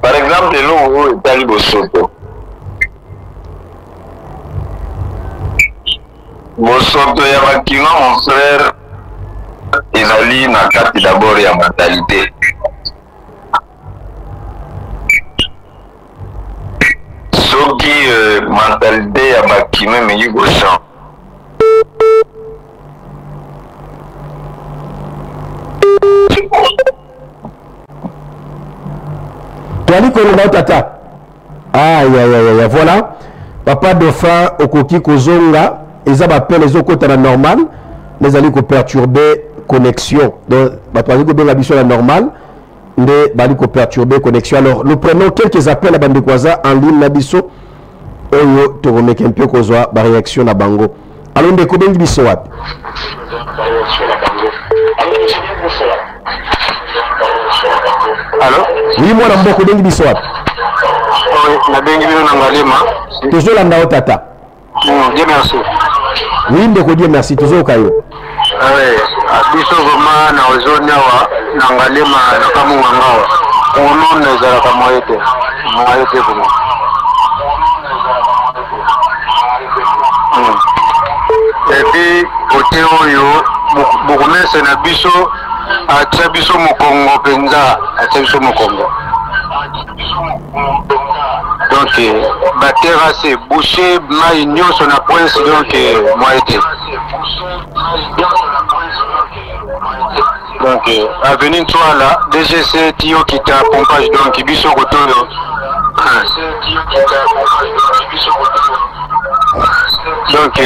Par exemple, l'eau est allé au Soto. Au Soto, il y a un mon frère, ils allaient dans la carte d'abord, il y a mentalité. Ce qui mentalité, il y a un qui mais il y a un champ. Tata. Ah, voilà. Papa Dauphin Okoki Kozonga, ils appellent les autres à la normale, les alliés qui perturber connexion. Donc, la mission la normale, les alliés qui perturber connexion. Alors, nous prenons quelques appels à Bandekwaza en ligne, Nabiso, et tu remets un peu Kozwa, la réaction à Bango. Alors, on découvre une bisouat. Allô? Oui, moi, je suis en train de oui, toujours la ndao tata. Dieu merci. Oui, Dieu merci. Toujours kayo. Oui, biso vraiment na ozoni awa na ngalema na kamunga awa. Ono nezala kamoyete. Moyete vraiment. Et puis côté oyo bokomese na biso atia biso mokongo penza, atia biso mokongo. Donc batera c'est boucher mai nyonso na prince donc moi été. Donc avenir toi là DGC Tio qui t'a pompage donc biso kotoyo. Donc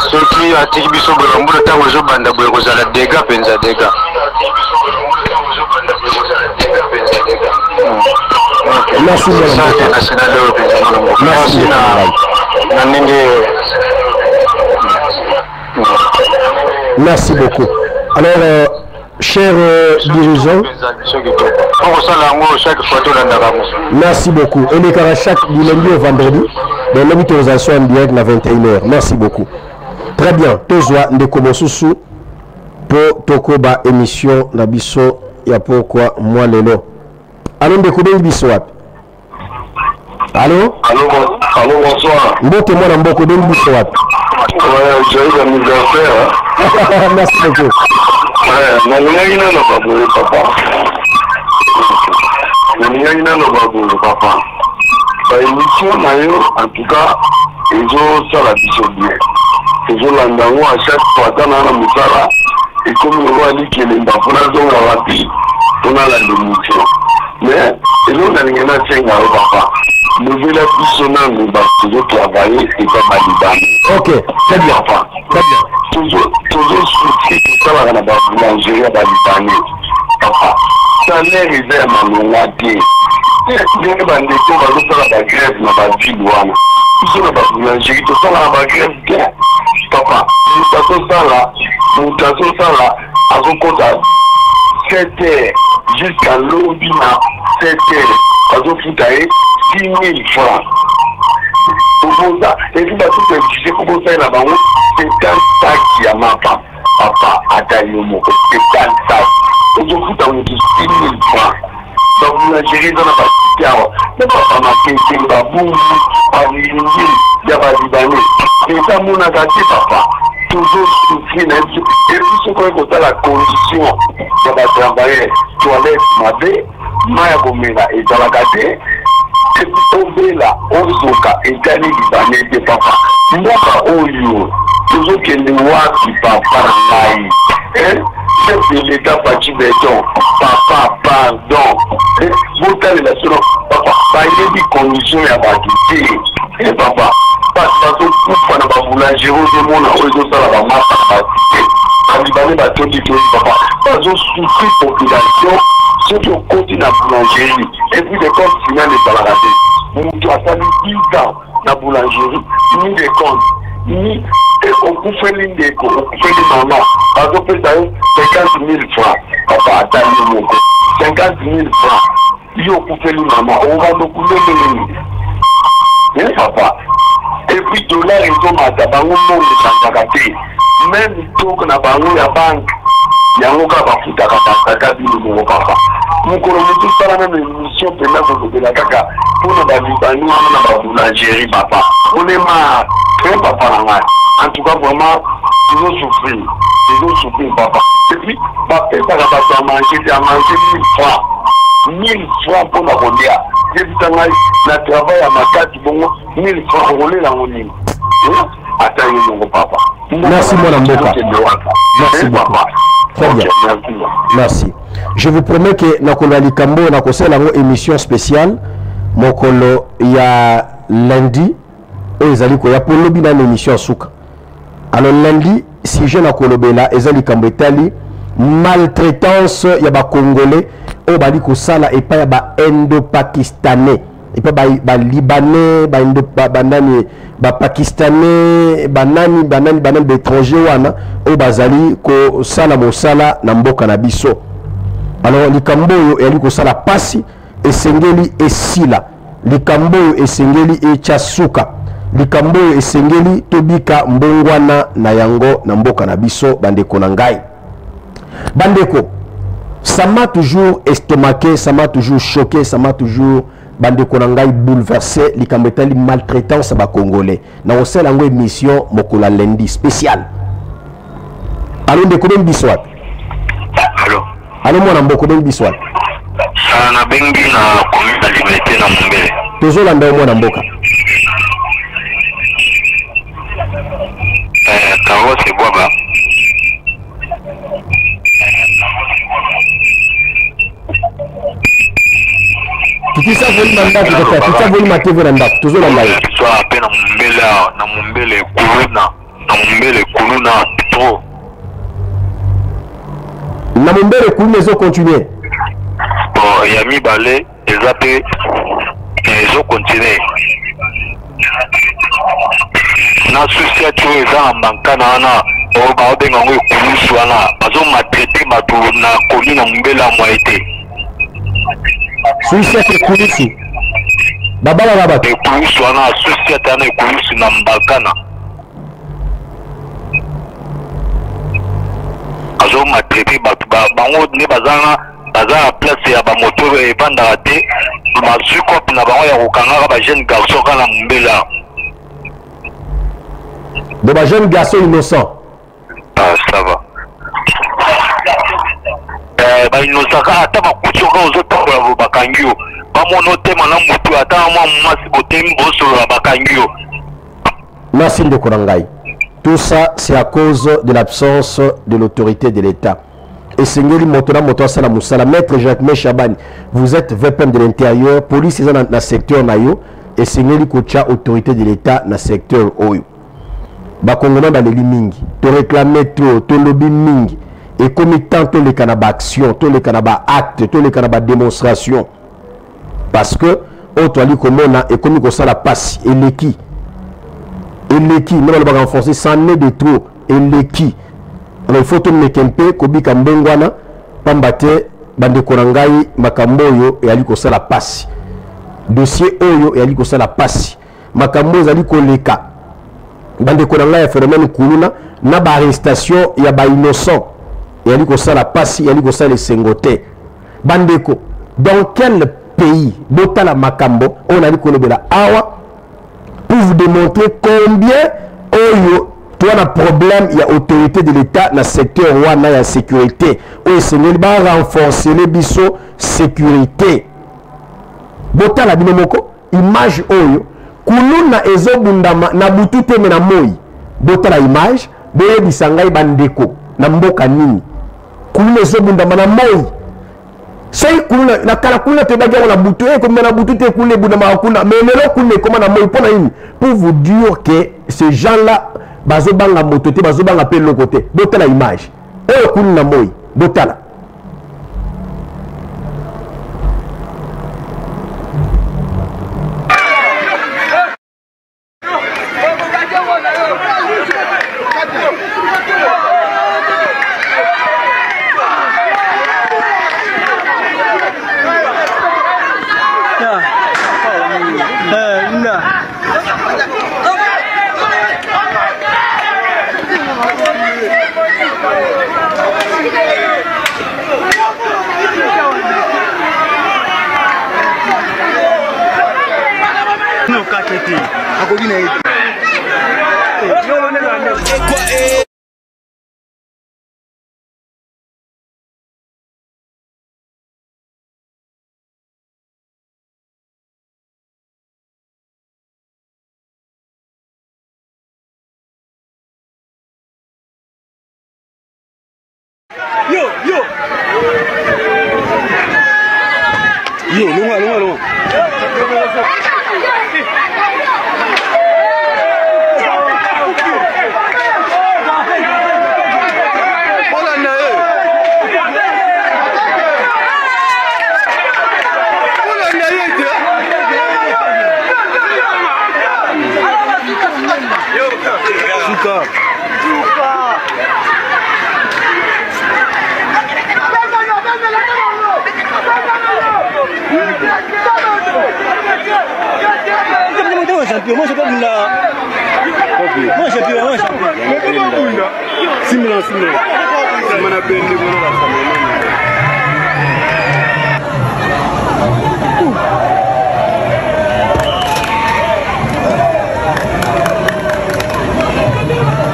ceux qui atiki biso bolombo ta ozo banda boye kozala dégâts penza dégâts. Merci merci beaucoup. Alors, chers dirigeants, merci beaucoup. On est à chaque du lundi au vendredi, dans l'autorisation en direct à 21h. Merci beaucoup. Très bien. Tozwa Ndeko Sousou pour Tokoba émission Nabiso. Il y a pourquoi moi lelo. Allô, Ndeko Biswap. Allô? Allô, bonsoir. Mbote moi Mboko Biswap. Ouais, j'ai un anniversaire. Merci beaucoup. Ouais, papa. Papa. Émission en tout cas, ils ont ça la vision bien. Ils ont l'andango à chaque fois dans la moussala. Et comme on voit dit qu'il est dans la rapide, on a la démission. Mais ils ont la ligne à papa. lever la puissance, nous toujours travailler et comme à Liban. Ok, très bien. Très bien. Toujours souffrir tout ça dans la boulangerie à Liban. Papa, ça l'air est vers ma longueur. Bien que bandeko bazosala bagrève na bavile wana biso na baboulangerie tosala na bagrève bien papa moto azosala azokota 7 heures jusqu'à lobi na 7 heures bazofuta ye 10 000 francs okoza epi basoexige kokosalela bango 70 taki ya mapa papa ata yo moko 70 taki ozofuta moto 10 000 francs baboulangerie dans la bâtisse mais papa makeke babungu bavilingi ya balibane eta monaka te papa toujours souffrir na biso epuis soki oye kotala condition ya batravailleur toilette mabe mai ya komela ezalaka te epuis obela ozoka etali libane te papa mboka oyo tozokende wapi papa na ngai chef de l'État Pachi Béton, papa, pardon. Vous avez la seule papa, il y a des conditions à bâtir. Papa, parce que tout le monde va vouloir gérer le monde, on va faire la masse à bâtir. En Libanais, va tout dire, papa, parce que souffrir population, ceux qui ont continué la boulangerie, et puis les comptes finaux de la rater. Nous avons fallu 10 ans la boulangerie, ni des comptes, ni okufe lindeko okufe limama bazopesa yo 50 000 francs papa atali moko 50 000 francs yo okufe limama obanda okuleleleni papa epuis dollar ezomata bango monde esanzaka te même toko na bango ya banke yango kaka bafutaka basaka bino moko papa mokolo motu sala meme émission mpena kolobela kaka mpona balibani wana na baboulangerie papa onema très papa na ngai. En tout cas, vraiment, ils ont souffert, papa. Et puis, papa, ça va manger 1000 francs. 1000 francs pour la rondia. J'ai dit, la travail à ma carte, bon, 1000 francs, on est là, on est. Attendez, mon papa. Merci, mon Mboka. Merci, papa. Très bien. Merci. Je vous promets que Nakolo Alikambo, Nakosela, une émission spéciale. Mokolo, il y a lundi. Il y a pour une émission Souka. Alors lundi, si je n'ai kolobela, ezali kambetali maltraitance ya ba Congolais, au bali kosala et pas ya ba Indo-Pakistanais, et pas ba Libanais, ba Indo, ba Pakistanais, banani d'étrangers wana, au bazali ko sala mosala na mboka na biso. Alors likambo yo eli kosala pasi esengeli esila, likambo yo esengeli echasuka. Likambo esengeli tobika mbongwana na yango na mboka na biso bandeko na ngai. Bandeko, ça m'a toujours estomaqué, ça m'a toujours choqué, ça m'a toujours bandeko na ngai bouleversé likambo etali maltraitance ba Congolais. Na osela ngo émission mokola lundi spécial. Allô ndeko ben biswat. Allô. Allô mwana mboko ben biswat. Sana bengi na commune de Liberté na Mumbele. Tozolanda mwana mboka. Karo c'est Boaba. Kitisa voli mandako kaka, kitisa voli matevo na ndako. Tozolanda yo. So ape na Mumbele kuluna trop. Na Mumbele kuluna ezo continuer. Bon, ya mibale ezape ezo continuer. Na société eza mankana wana o ba benga ngo kulusu wana bazo matraiter bato na commune na Mumbele moite. Société kulusu. Babala baba te kulusu wana société na kulusu na mbakana. Bazo matraiter bato bango ne bazana baza place ya ba moto e banda te mazuko na bango ya kokanga ba jeune garçon kana Mumbele. De ma jeune garçon innocent. Ah, ça va. Bah, innocent, ata bakuti oka ozotambola bakangi yo. Bamono tema na mutu ata mwa mwasi botemi bosolola bakangi yo. Merci de Korangai. Tout ça, c'est à cause de l'absence de l'autorité de l'État. Et Sengeli Motora Motora Salamoussala, maître Jacques Chabani, vous êtes VPM de l'intérieur, police est dans le secteur Nayo. et sengeli kocha autorité de l'État na secteur oyo. Ba Congolais ba leli mingi, to réclamer trop, to lobby mingi, et comme tant to le kanaba action, to le kanaba acte, to le kanaba démonstration. Parce que autre ali komona et comme ko sala passe et l'équipe nous allons renforcer sans nez de trop et l'équipe. Alors il faut tout mekempe kobi kambengwana pambate bande korangai makambo yo et ali ko sala passe. Dossier oyo et ali ko sala passe. Makambo zali koleka. Bande korangai phénomène kuluna na ba arrestation ya ba innocent. Et ali ko sala passe, et ali ko sala sengote. Bandeko dans quel pays botala makambo on a dit qu'on est awa pour vous démontrer combien oyo toi na problème il y a autorité de l'État dans secteur wana ya sécurité o seigneur ba renforcer les biso sécurité botala binomoko image oyo kuluna ezobundama na butute mena moi botala image boye bisangai bandeko na mboka nini kuluna ezobundama na moi. C'est que la calcula te bagarre la bouteille comme la bouteille te coulé bout de marakuna mais le coulé comme on a moi pour vous dire que ces gens-là bazobanga mototé bazobanga pe le côté botala image et coulé na moi botala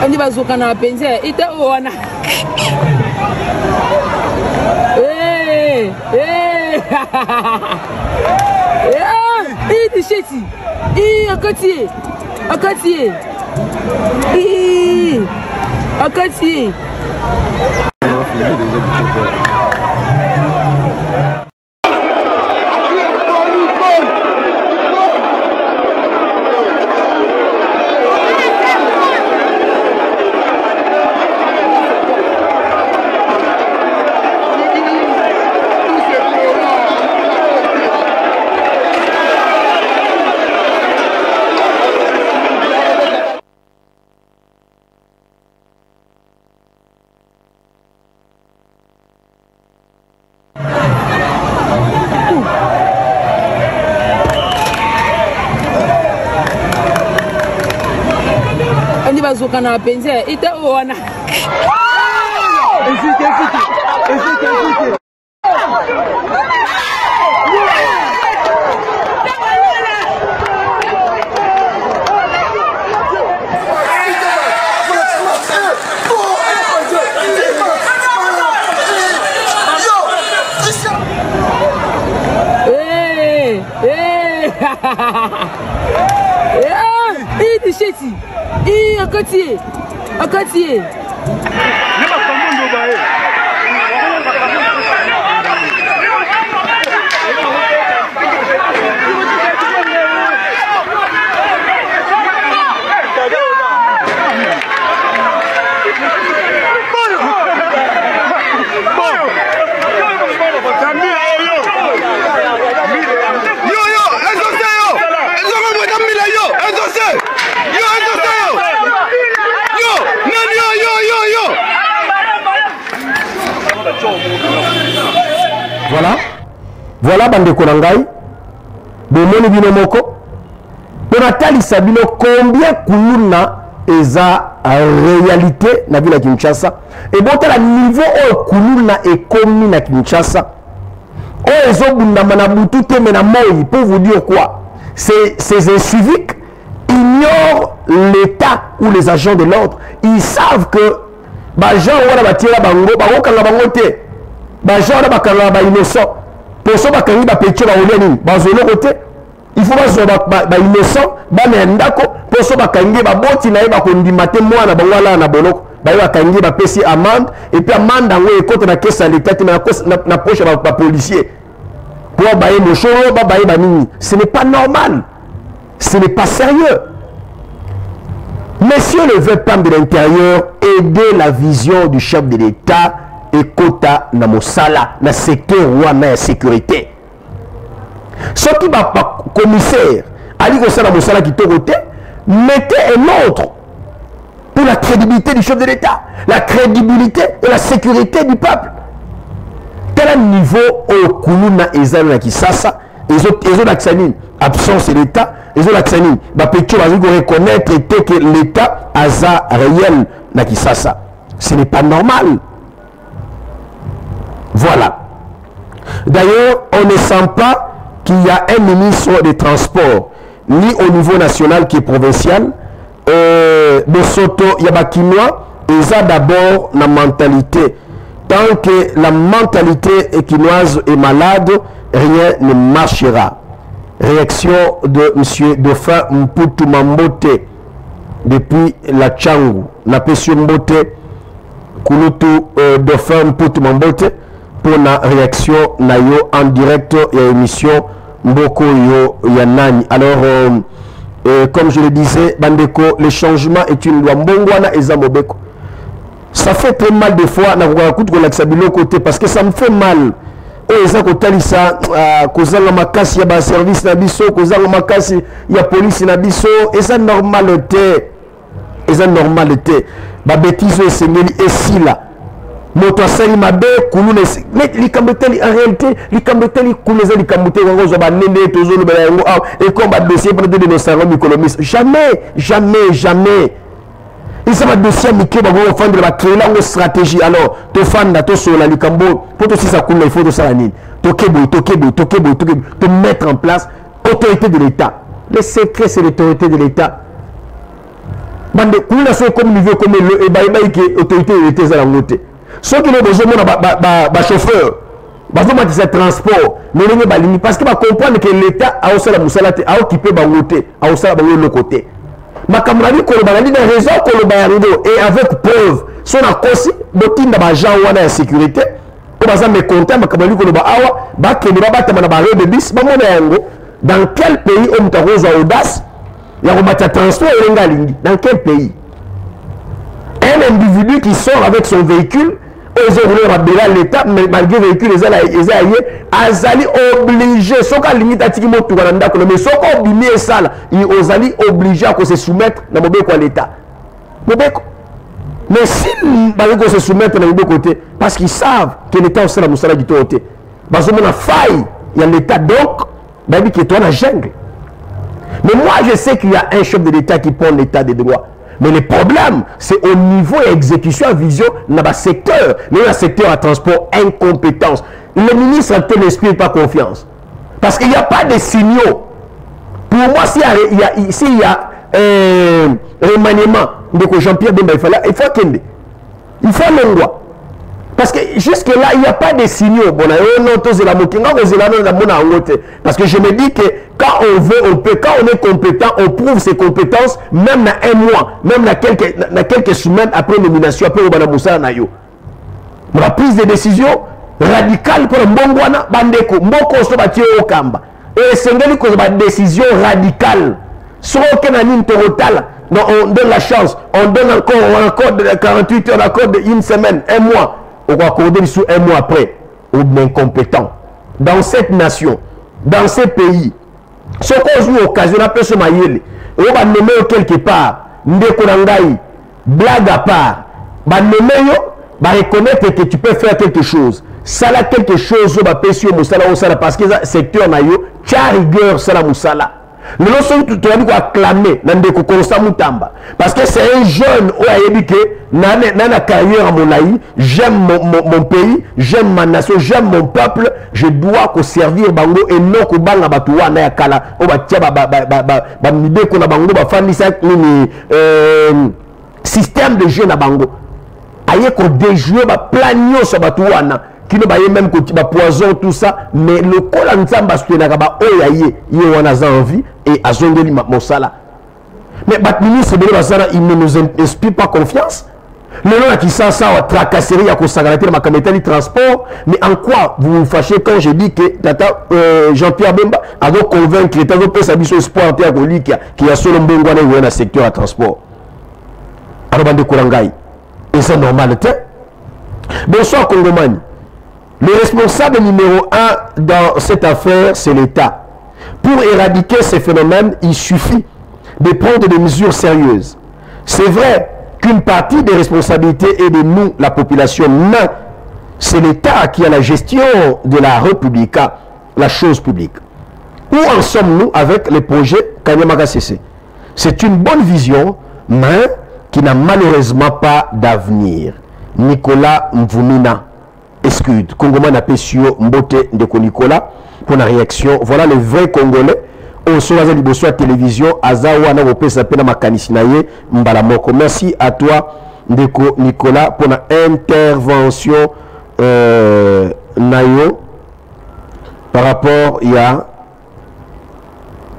Andi bazuka na penze ite ona iti sheti akati bazuka na penze ite ona iti sheti akati Voilà bandeko na ngai bomoni bino moko pona talisa bino combien kuluna eza réalité na ville ya Kinshasa et botala niveau au kuluna ekomi na Kinshasa o ezobundama na butu te mais na moi pour vous dire quoi ces inciviques ignorent l'État ou les agents de l'ordre. Ils savent que les gens qui ont tiré bango, les gens qui ont innocent, pour ça qu'ils ont péché il faut que les innocents, pour ça qu'ils ont amende et puis amende dans la caisse à l'État, na poche à policier. Ce n'est pas normal. Ce n'est pas sérieux. Messieurs le VPAM de l'intérieur, aider la vision du chef de l'État et quota na mosala, na secteur ou na sécurité. Ce qui va commissaire, Ali Gossana Mosala qui te voté, mettez un autre pour la crédibilité du chef de l'État, la crédibilité et la sécurité du peuple. Quel niveau au Koulouna et Zana Kisasa, et autres accès absence de l'État, les autres accès reconnaître que l'État a réel na Kisasa. Ce n'est pas normal. Voilà. D'ailleurs, on ne sent pas qu'il y a un ministre des Transports, ni au niveau national qui est provincial. De Soto, Yabakinois, ils ont d'abord la mentalité. Tant que la mentalité quinoise est malade, rien ne marchera. Réaction de M. Dauphin Mputu Mambote depuis la Tchangou. La Pession Mbote, Kulutu Dauphin Mputu Mambote pour la réaction nayo en direct et émission Mboko Yo Yanani. Alors, comme je le disais, Bandeko, le changement est une loi. Mbongwana et Zamobeko. Ça fait très mal des fois côté parce que ça me fait mal. Et ça kotalisa kozanga makasi ya ba service na biso kozanga makasi ya police na biso et ça normalité ba bêtise esengeli esila moto asali mabe kuluna likambeteli en réalité likambeteli kuneza likamute ngo zo ba nende tozolo ba yango et comme ba dossier pour de nos salons économistes jamais il s'est dossier miké ba go fendre ba créer la stratégie alors to fanda to sola likambo pour to si ça il faut to ça nini to mettre en place autorité de l'État. Le secret c'est l'autorité de l'État. Bande kuna so comme niveau comme le et baïbaï qui autorité de l'État za ngoté. Ceux qui ont besoin ba chauffeur ba faut mettre transport mais ne ba limite parce que ba comprendre que l'État a aussi la musalate a occupé ba ngoté a aussi ba le côté. Ma camarade Kolobalani a raison Kolobayarido et avec preuve son accosi botinda ba gens wana ya sécurité ko baza me compter ma camarade Koloba awa ba kende ba batama na ba de bis ba mona yango dans quel pays on t'a rose audace ya ko battre transport lingi dans quel pays un individu qui sort avec son véhicule ils ont voulu rabéler l'État mais malgré le véhicule ils azali obligé soka limite atiki moto na ndako mais soka obimi esala ils ozali obligé à se soumettre na mobeko à l'État mobeko mais si ils se soumettre na mobeko côté parce qu'ils savent que l'État aussi la musala du côté parce qu'on a faille il y a l'État donc baby qui est toi la jungle mais moi je sais qu'il y a un chef de l'État qui prend l'État des droits. Mais le problème, c'est au niveau exécution à vision dans le secteur. Mais le secteur à transport, incompétence. Le ministre ne n'inspire pas confiance. Parce qu'il n'y a pas de signaux. Pour moi, s'il y a remaniement de Jean-Pierre Bemba, il faut qu'il l'endroit. Parce que jusque-là, il n'y a pas de signaux. Parce que je me dis que quand on veut, on peut. Quand on est compétent, on prouve ses compétences, même dans un mois, même dans quelques semaines après nomination, après la prise de décision radicale pour le Mbongwana, Bandeko, Mboko Sobati Okamba. Et c'est une décision radicale. Sur aucun anime total, on donne la chance, on donne encore de 48 heures, encore d'une semaine, un mois. On va accorder sous un mois après aux incompétents. Dans cette nation, dans ces pays, ce qu'on joue occasion, on peut se mailler. On va nommer quelque part, blague à part, va nommer, va reconnaître que tu peux faire quelque chose. ça a quelque chose parce que le secteur na yo tcha rigueur ça la moussala. Le lorsque tu as dit acclamer Nandeko Constant Moutamba parce que c'est un jeune où a dit que na carrière à mon aïe, j'aime mon pays, j'aime ma nation, j'aime mon peuple, je dois servir bango et non ko banga batuwa na yakala o ba tia ba mibeko na bango ba fami ça système de jeu na bango aye ko déjouer ba planio so batuwa na qui ne va même que poison tout ça mais le col en samba soutenaka ba oyaye ye wana za envie et azongeli mosala mais bat ministre de basara il ne nous inspire pas confiance le nom qui ça tracasserie à consacrer ma communauté transport mais en quoi vous vous fâchez quand je dis que tata Jean-Pierre Bemba a donc convaincre l'état de pèse abisso espoir terre qui a solo mbongo na dans secteur à transport alors bande korangai et c'est normal. Bonsoir Congomani. Le responsable numéro 1 dans cette affaire, c'est l'État. Pour éradiquer ces phénomènes, il suffit de prendre des mesures sérieuses. C'est vrai qu'une partie des responsabilités est de nous, la population, mais c'est l'État qui a la gestion de la République, la chose publique. Où en sommes-nous avec les projets Kanyama CC? C'est une bonne vision, mais qui n'a malheureusement pas d'avenir. Nicolas Mvumina. Escude, Congolais n'a pas su Mbote de Nicolas pour la réaction. Voilà le vrai Congolais. On se voit à la télévision. Azawa na wopé s'appelle Makanisinaye Mbalamoko. Merci à toi, Ndeko Nicolas, pour l'intervention Nayo par rapport à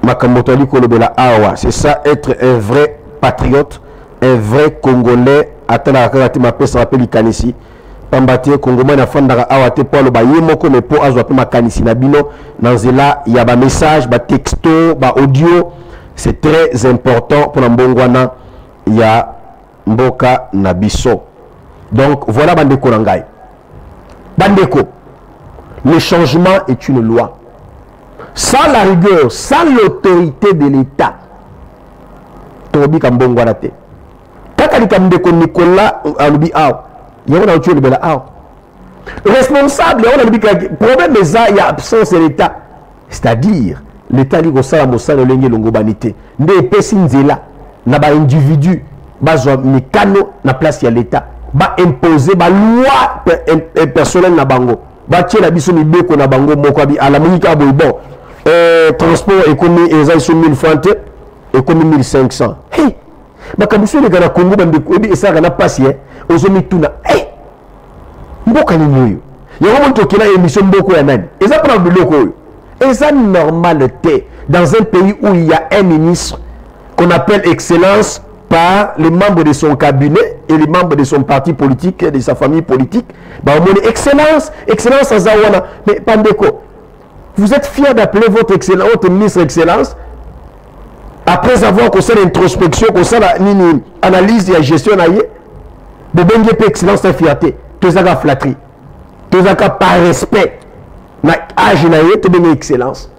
Makamotali Kolobela Awa. C'est ça, être un vrai patriote, un vrai Congolais. Attends, ma paix s'appelle Ikanisi. Pambate Congomais na fandara awate polo ba yemoko me po azwa pe makanisi na bino nanzela ya ba message ba texto ba audio c'est très important pour la mbongwana ya mboka na biso. Donc voilà bandeko nangai. Bandeko, le changement est une loi. Sans la rigueur, sans l'autorité de l'État, tobi ka mbongwana te. Kaka likandeko Nicolas alubi aw responsable, le problème est il y a absence de l'État. C'est-à-dire, l'État dit que ça, c'est l'ongobanité. Des personnes là, individu, mécano, na place de l'État. Ba imposer, ba loi personnelle na bango. Ba tient la biso mibeko na bango mokabi à la monika bon. Transport économie et 1000 francs et comme 1500. Hey, ba kabiso le gana Congo bandeko et ça gana passe ozomituna hey mboka ni moyo yango monto kila émission mboko ya nani eza pas biloko oyo eza normalité dans un pays où il y a un ministre qu'on appelle excellence par les membres de son cabinet et les membres de son parti politique et de sa famille politique bah on dit excellence sans awana mais pandeko vous êtes fier d'appeler votre excellence votre ministre excellence après avoir conseillé l'introspection conseillé l'analyse et la gestion naïe de bengue pe excellence et fierté tous ça flatterie tous ça par respect na âge naïe te bengue excellence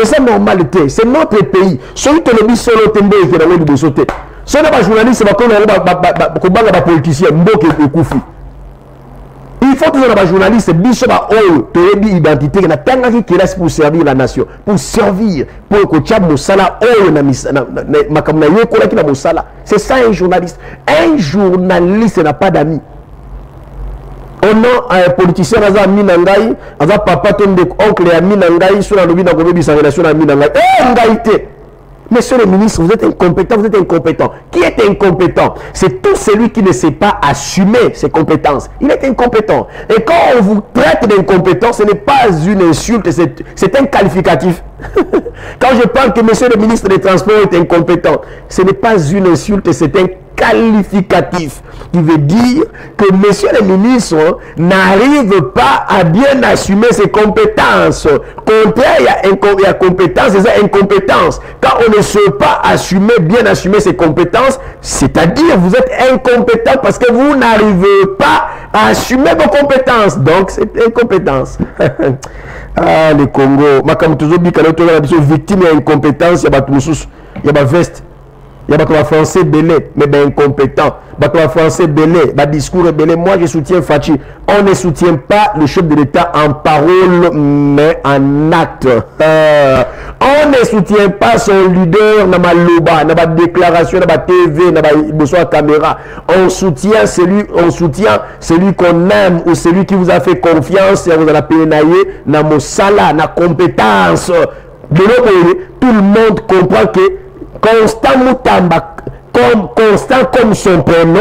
et c'est normalité c'est notre pays celui qui le dit solo tembe et qui a de sauter ce n'est pas journaliste c'est pas comme politicien mboke ekufi il faut toujours les journalistes biso ba oyo toyebi identité na tanga qui reste pour servir la nation pour servir pour que tcha mosala oyo na makamna yokola ki na mosala c'est ça un journaliste n'a pas d'amis on a un politicien aza minangai aza papa tombe oncle ya minangai sur la lobby na kobebi sa relation na minangai ngaité. Monsieur le ministre, vous êtes incompétent, vous êtes incompétent. Qui est incompétent? C'est tout celui qui ne sait pas assumer ses compétences. Il est incompétent. Et quand on vous traite d'incompétent, ce n'est pas une insulte, c'est un qualificatif. Quand je parle que monsieur le ministre des Transports est incompétent, ce n'est pas une insulte, c'est un qualificatif qui veut dire que monsieur le ministre n'arrive pas à bien assumer ses compétences. Contraire, il y a compétence, c'est incompétence. Quand on ne sait pas bien assumer ses compétences, c'est-à-dire vous êtes incompétent parce que vous n'arrivez pas à assumer vos compétences. Donc c'est incompétence. Ah, le Congo, victime d'incompétence, il y a des veste. Il y a des Français belé, mais ben incompétents. Des Français belé, des discours belé. Moi, je soutiens Fachi. On ne soutient pas le chef de l'État en parole, mais en acte. On ne soutient pas son leader dans ma loba, dans ma déclaration, dans ma TV, dans ma caméra. On soutient celui qu'on aime ou celui qui vous a fait confiance et vous a payé dans mon salaire, dans la compétence. De l'autre, tout le monde comprend que Constant Mutamba, Constant comme son prénom,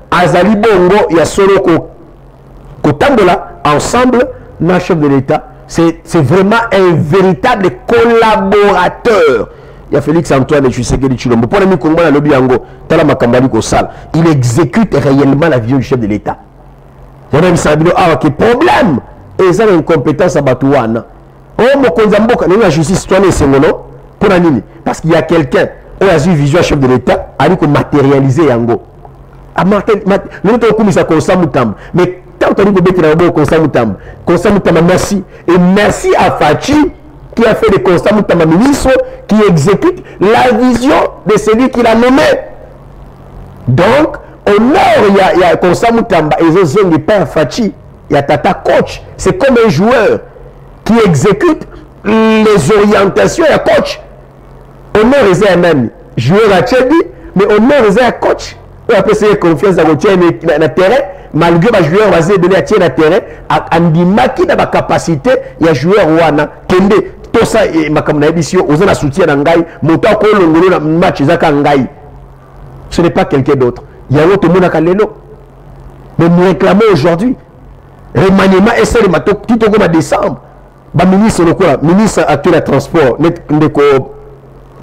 Azali Bongo, il y a solo Kotambola, ensemble, dans le chef de l'État. C'est vraiment un véritable collaborateur. Il y a Félix Antoine Tshisekedi Tshilombo. Pour les Congo, il exécute réellement la vision du chef de l'État. Il y a même ça, problème. Et ça, l'incompétence à Batouana. Oh, la justice citoyenne c'est mon nom. Parce qu'il y a quelqu'un qui a eu vision chef de l'État, a dit qu'on matérialisé Yango. Nous avons commis ça Constant Mutamba. Mais tant qu'on dit que nous Constant Mutamba, merci. Et merci à Fachi qui a fait de Constant Mutamba ministre, qui exécute la vision de celui qui l'a nommé. Donc, au nord, il y a Constant Mutamba et les autres pas à Fachi. Il y a Tata Coach. C'est comme un joueur qui exécute les orientations à coach. On a un ami, joueur à Tchébi, mais on a un coach. On a essayer confiance dans le terrain, malgré le joueur va se donner à tirer le terrain, à Ndimaki dans la capacité, il y a joueur Wana, Kende, tout ça, et ma camarade, on a soutien dans Ngaï, montant qu'on le match, Ngaï. Ce n'est pas quelqu'un d'autre. Il y a l'autre monde à Kalelo. Mais nous réclamons aujourd'hui, remaniement, et c'est le matin, tout au mois de décembre. Ministre ministre actuel de transport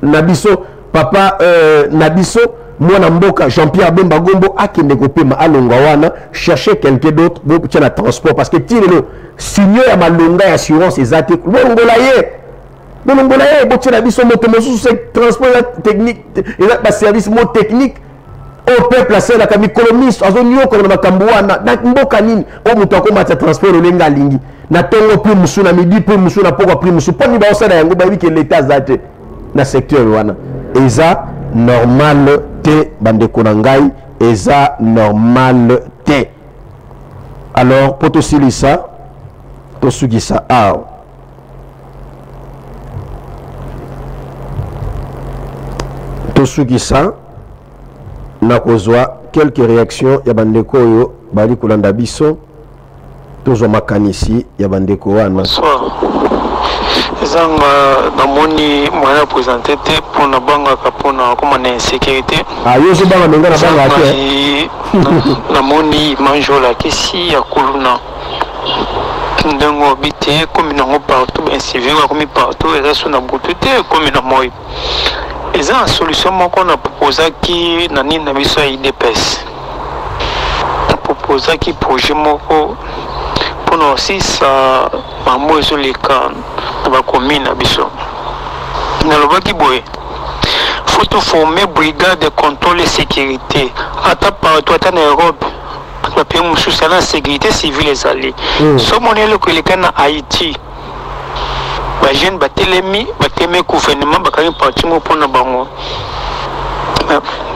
Nabiso papa Nabiso moi Mboka Jean-Pierre Bemba Gombo akende kopema alonga wana chercher quelqu'un d'autre pour le transport parce que tirelo signé ya malonga ya assurance ezate bolongolaye botira biso moto mosusu transport technique et la service mot technique au peuple à la économiste azonyo ko na makambo wana na mboka nini o muto akomata transport olenga lingi na tongo plus musu na midi plus musu na poko plus musu poni ba osala yango ba wi ke l'état zate na secteur wana eza normal te bandeko na ngai eza normal te. Alors pour to silisa to sugisa ao to sugisa na kozwa quelques réactions ya bandeko yo bali kolanda biso tozo makanisi ya bandeko wana. Zanga namoni mwana présenté pour na banga kapona comme na insécurité. Ah yo so banga menga na banga ate. Namoni manjola kesi ya kuluna. Ndengo bité comme na partout ben civil comme partout et ça sur na bouteté comme na moi. Et ça une solution qu'on a proposé qui na ni na biso IDPS. On proposé qui projet moko pour nous aussi ça maman sur les cas dans la commune à biso. Na lobaki boy. Faut former brigade de contrôle et sécurité. Ata partout ata na Europe. La pays musu c'est la sécurité civile les alliés. So mon le que les cas na Haïti. Ba jeune ba telemi ba teme gouvernement ba kani parti mo pona bango.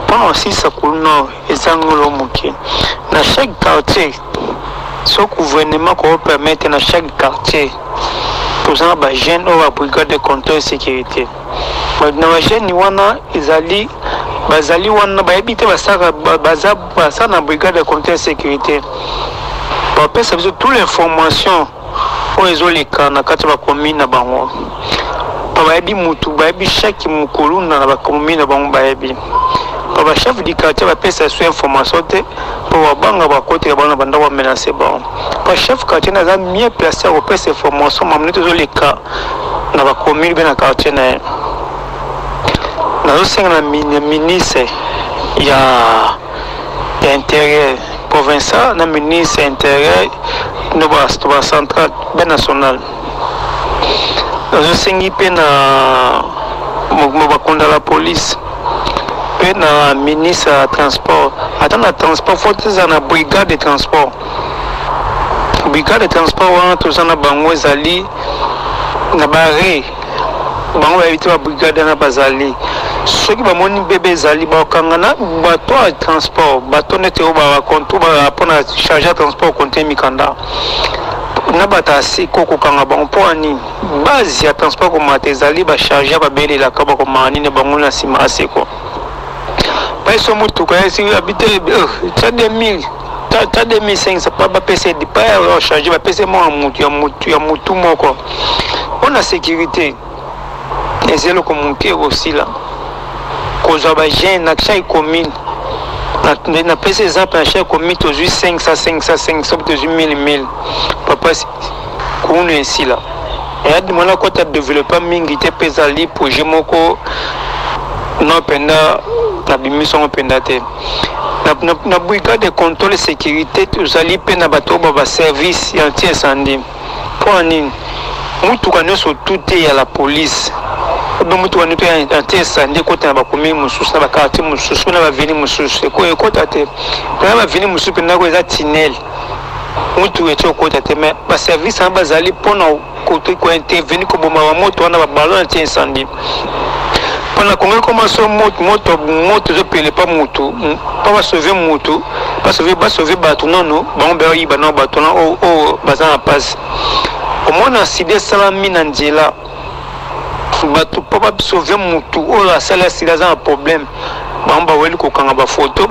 Pas aussi ça kuno ezangolo muke. Na chaque quartier ce gouvernement qu'on permettre dans chaque quartier pour ça ba jeune ou la brigade de contrôle et sécurité. Maintenant les jeunes wana izali bazali wana ba habiter basa na brigade de contrôle et sécurité. Pour passer toutes les informations pour les cas na kati ba commune na bango. Ba ebi mutu ba ebi chaque mukulu na ba commune na bango ba ebi. Ba chef du quartier ba pesa sur information te pour banga ba côté ba na banda wa menacer ba. Ba chef quartier na za mieux placé au pesa information mamne tous les cas na ba commune na quartier na. Na zo na ministre ya intérieur provincial na ministre intérieur no ba central ben national. Je suis na mobakonda la police pe na ministre transport attends na transport faut na brigade de transport wana tout ça na bango ezali na bare bango éviter la brigade na bazali ceux qui vont bébé zali bakangana bateau à transport bateau n'était au bas compte pour charger transport compter mikanda na batasi koko kanga bon pour ani base ya transport comme matezali ba charger ba bele la kaba comme mani ne bango na sima aseko pas so mutu ka si habiter ça 2000 ta 2500 pas ba PC di pas charger ba PC mo ya mutu moko on a sécurité et c'est le communiquer aussi là cause ba jeune na chaque commune na PC exemple à chaque commune to 500 to 1000 papa qu'on est ici là et à demander quoi tu développer mingi te pesali projet moko non penda na bimission penda te na brigade de contrôle sécurité tous ali pena bato ba service anti incendie pour ani mutu kana so tout ya la police mutu kana to anti incendie ko ta ba komi mususu na ba quartier mususu na ba vini mususu ko tate na ba vini mususu pena ko za tunnel mutu eto ko tate mais ba service en bazali pona côté ko intervenir ko boma wa moto na ba ballon anti incendie pendant qu'on commence moto je pèle pas moto pas sauver moto pas sauver bateau non bon ben il non bateau au bazan à passe au moins accident salami nanjela bateau pas sauver moto oh la salle c'est là un problème bon ba weli ko kanga ba photo.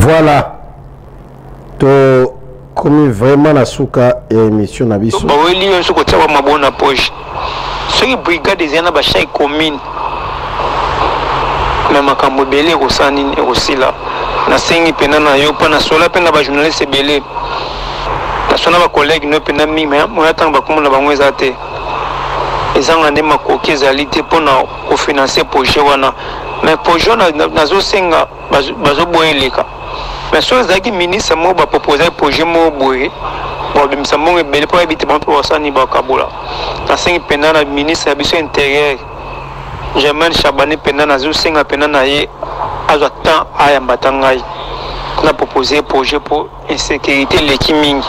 Voilà. To comme vraiment la souka et émission na biso. Ba weli on se ko tsawa mabona poche. Ce qui brigade zena ba chaque commune. Mais makambo belé ko sani aussi là. Na sengi pena na yo pa na sola pena ba journaliste belé. Na sona ba collègue no pena mi mais mo atang ba komo na ba ngweza te. Ezanga ndema ko kezalité pona ko financer projet wana. Mais projet na zo senga bazo boyeleka. Mais si vous avez ministre, moi, je proposer un projet, moi, bon, ça m'a belle pour éviter pour ça ni bakabola. La 5 pendant le ministre de l'Intérieur, Germain Chabane pendant la 5 pendant la ye, azatan ayambatangai. On a proposé un projet pour insécurité l'équiming.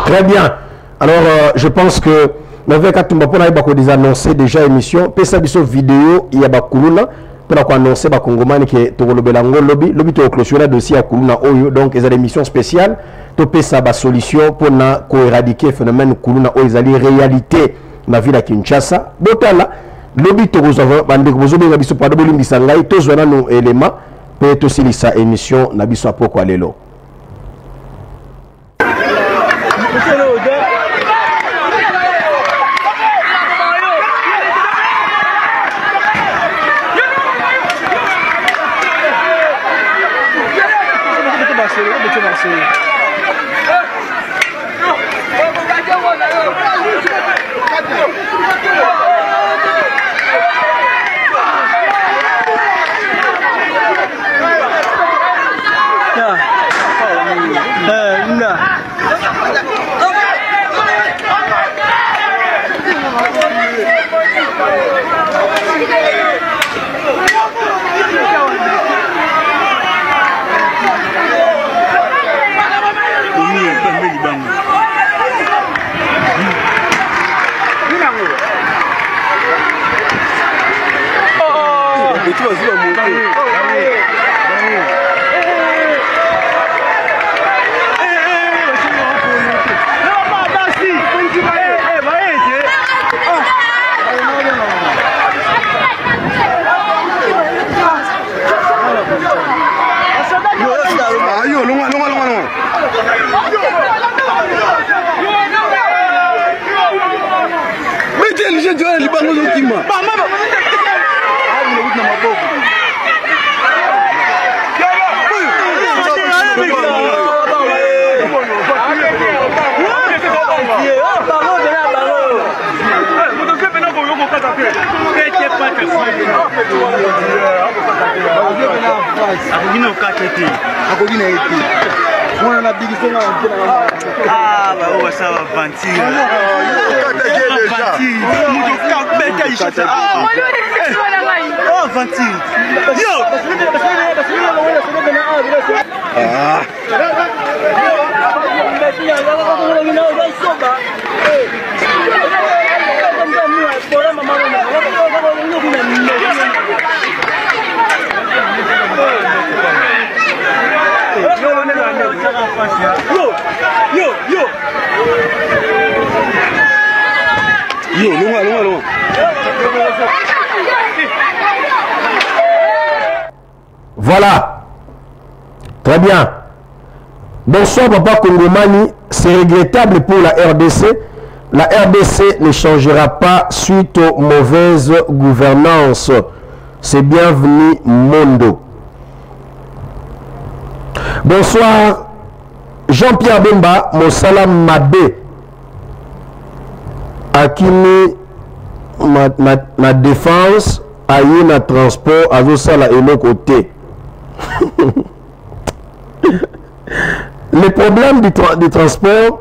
Très bien. Alors, je pense que mais avec Katumba pour des annoncer déjà émission, pesa biso vidéo il y a bakuluna. Pour annoncer ba Congomani que to lobelango lobby to clôturer dossier à Kuluna Oyo donc ils ont des missions spéciales to pesa ba solution pour na ko éradiquer phénomène Kuluna Oyo ezali réalité na ville à Kinshasa botala lobby to resolve bande ko bozo benga biso pado bolimbisa ngai to zona no élément pe to silisa émission na biso apoko alelo. Ah, bah ouais, ça va mentir. Oh, mentir. Yo! Voilà. Très bien. Bonsoir Papa Kongomani. C'est regrettable pour la RDC. La RDC ne changera pas suite aux mauvaises gouvernances. C'est bienvenu Mondo. Bonsoir Jean-Pierre Bemba, Mossalam Mabé. Akimi ma défense a eu un transport à Zosala et l'autre côté. Les problèmes du transport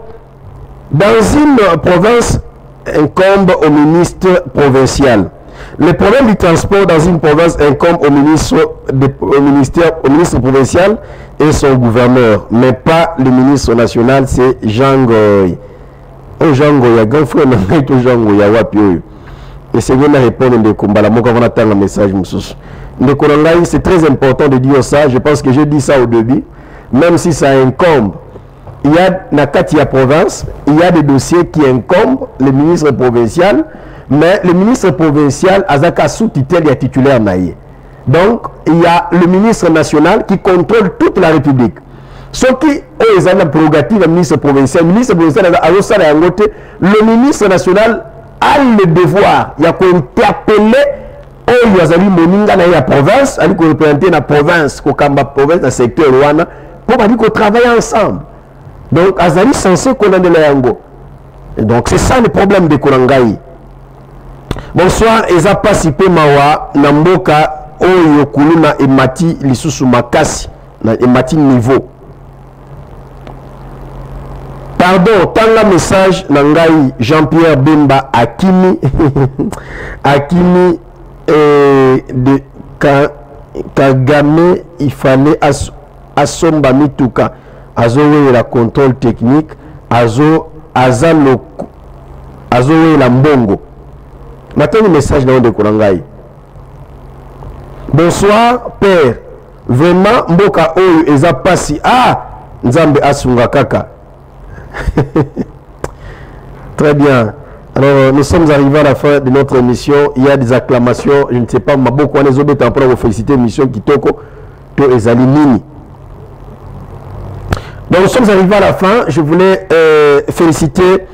dans une province incombent au ministre provincial. Les problèmes du transport dans une province incombent au ministre provincial et son gouverneur, mais pas le ministre national, c'est Jean Goy. Oh Jean Goy, il y a grand frère, Jean Goy, il y a Wapi. Et c'est bien à répondre de Kumbala. Moi, quand on attend un message, c'est très important de dire ça. Je pense que j'ai dit ça au début. Même si ça incombe, il y a dans la province, il y a des dossiers qui incombent le ministre provincial, mais le ministre provincial a sous-tutelle et titulaire naïe. Donc, il y a le ministre national qui contrôle toute la République. Ce qui est la prérogative du ministre provincial, le ministre national a le devoir, il y a qu'interpeller la province, il faut représenter la province, la province, le secteur Rwanda, pour dire qu'on travaille ensemble. Donc, Azali censé condamner la Yango. Donc, c'est ça le problème de Kolangaï. Bonsoir, Eza Pasipe Mawa, Namboka, Oyo Kuluna et Mati, Lisusu Makasi, et Mati Niveau. Pardon, tant le message, Nangaï, Jean-Pierre Bemba, Akimi, Akimi, de Kagame, il fallait Asomba Mituka, Azoé la contrôle technique, Azoé la Mbongo. Maintenant, le message dans le Kolangaï. Bonsoir, Père. Vraiment, Mboka Oyo Eza Pasi. Ah, Nzambe Asunga Kaka. Très bien. Alors, nous sommes arrivés à la fin de notre émission. Il y a des acclamations. Je ne sais pas, beaucoup de gens sont pour vous féliciter l'émission Kitoko to Ezali Nini. Donc, nous sommes arrivés à la fin. Je voulais féliciter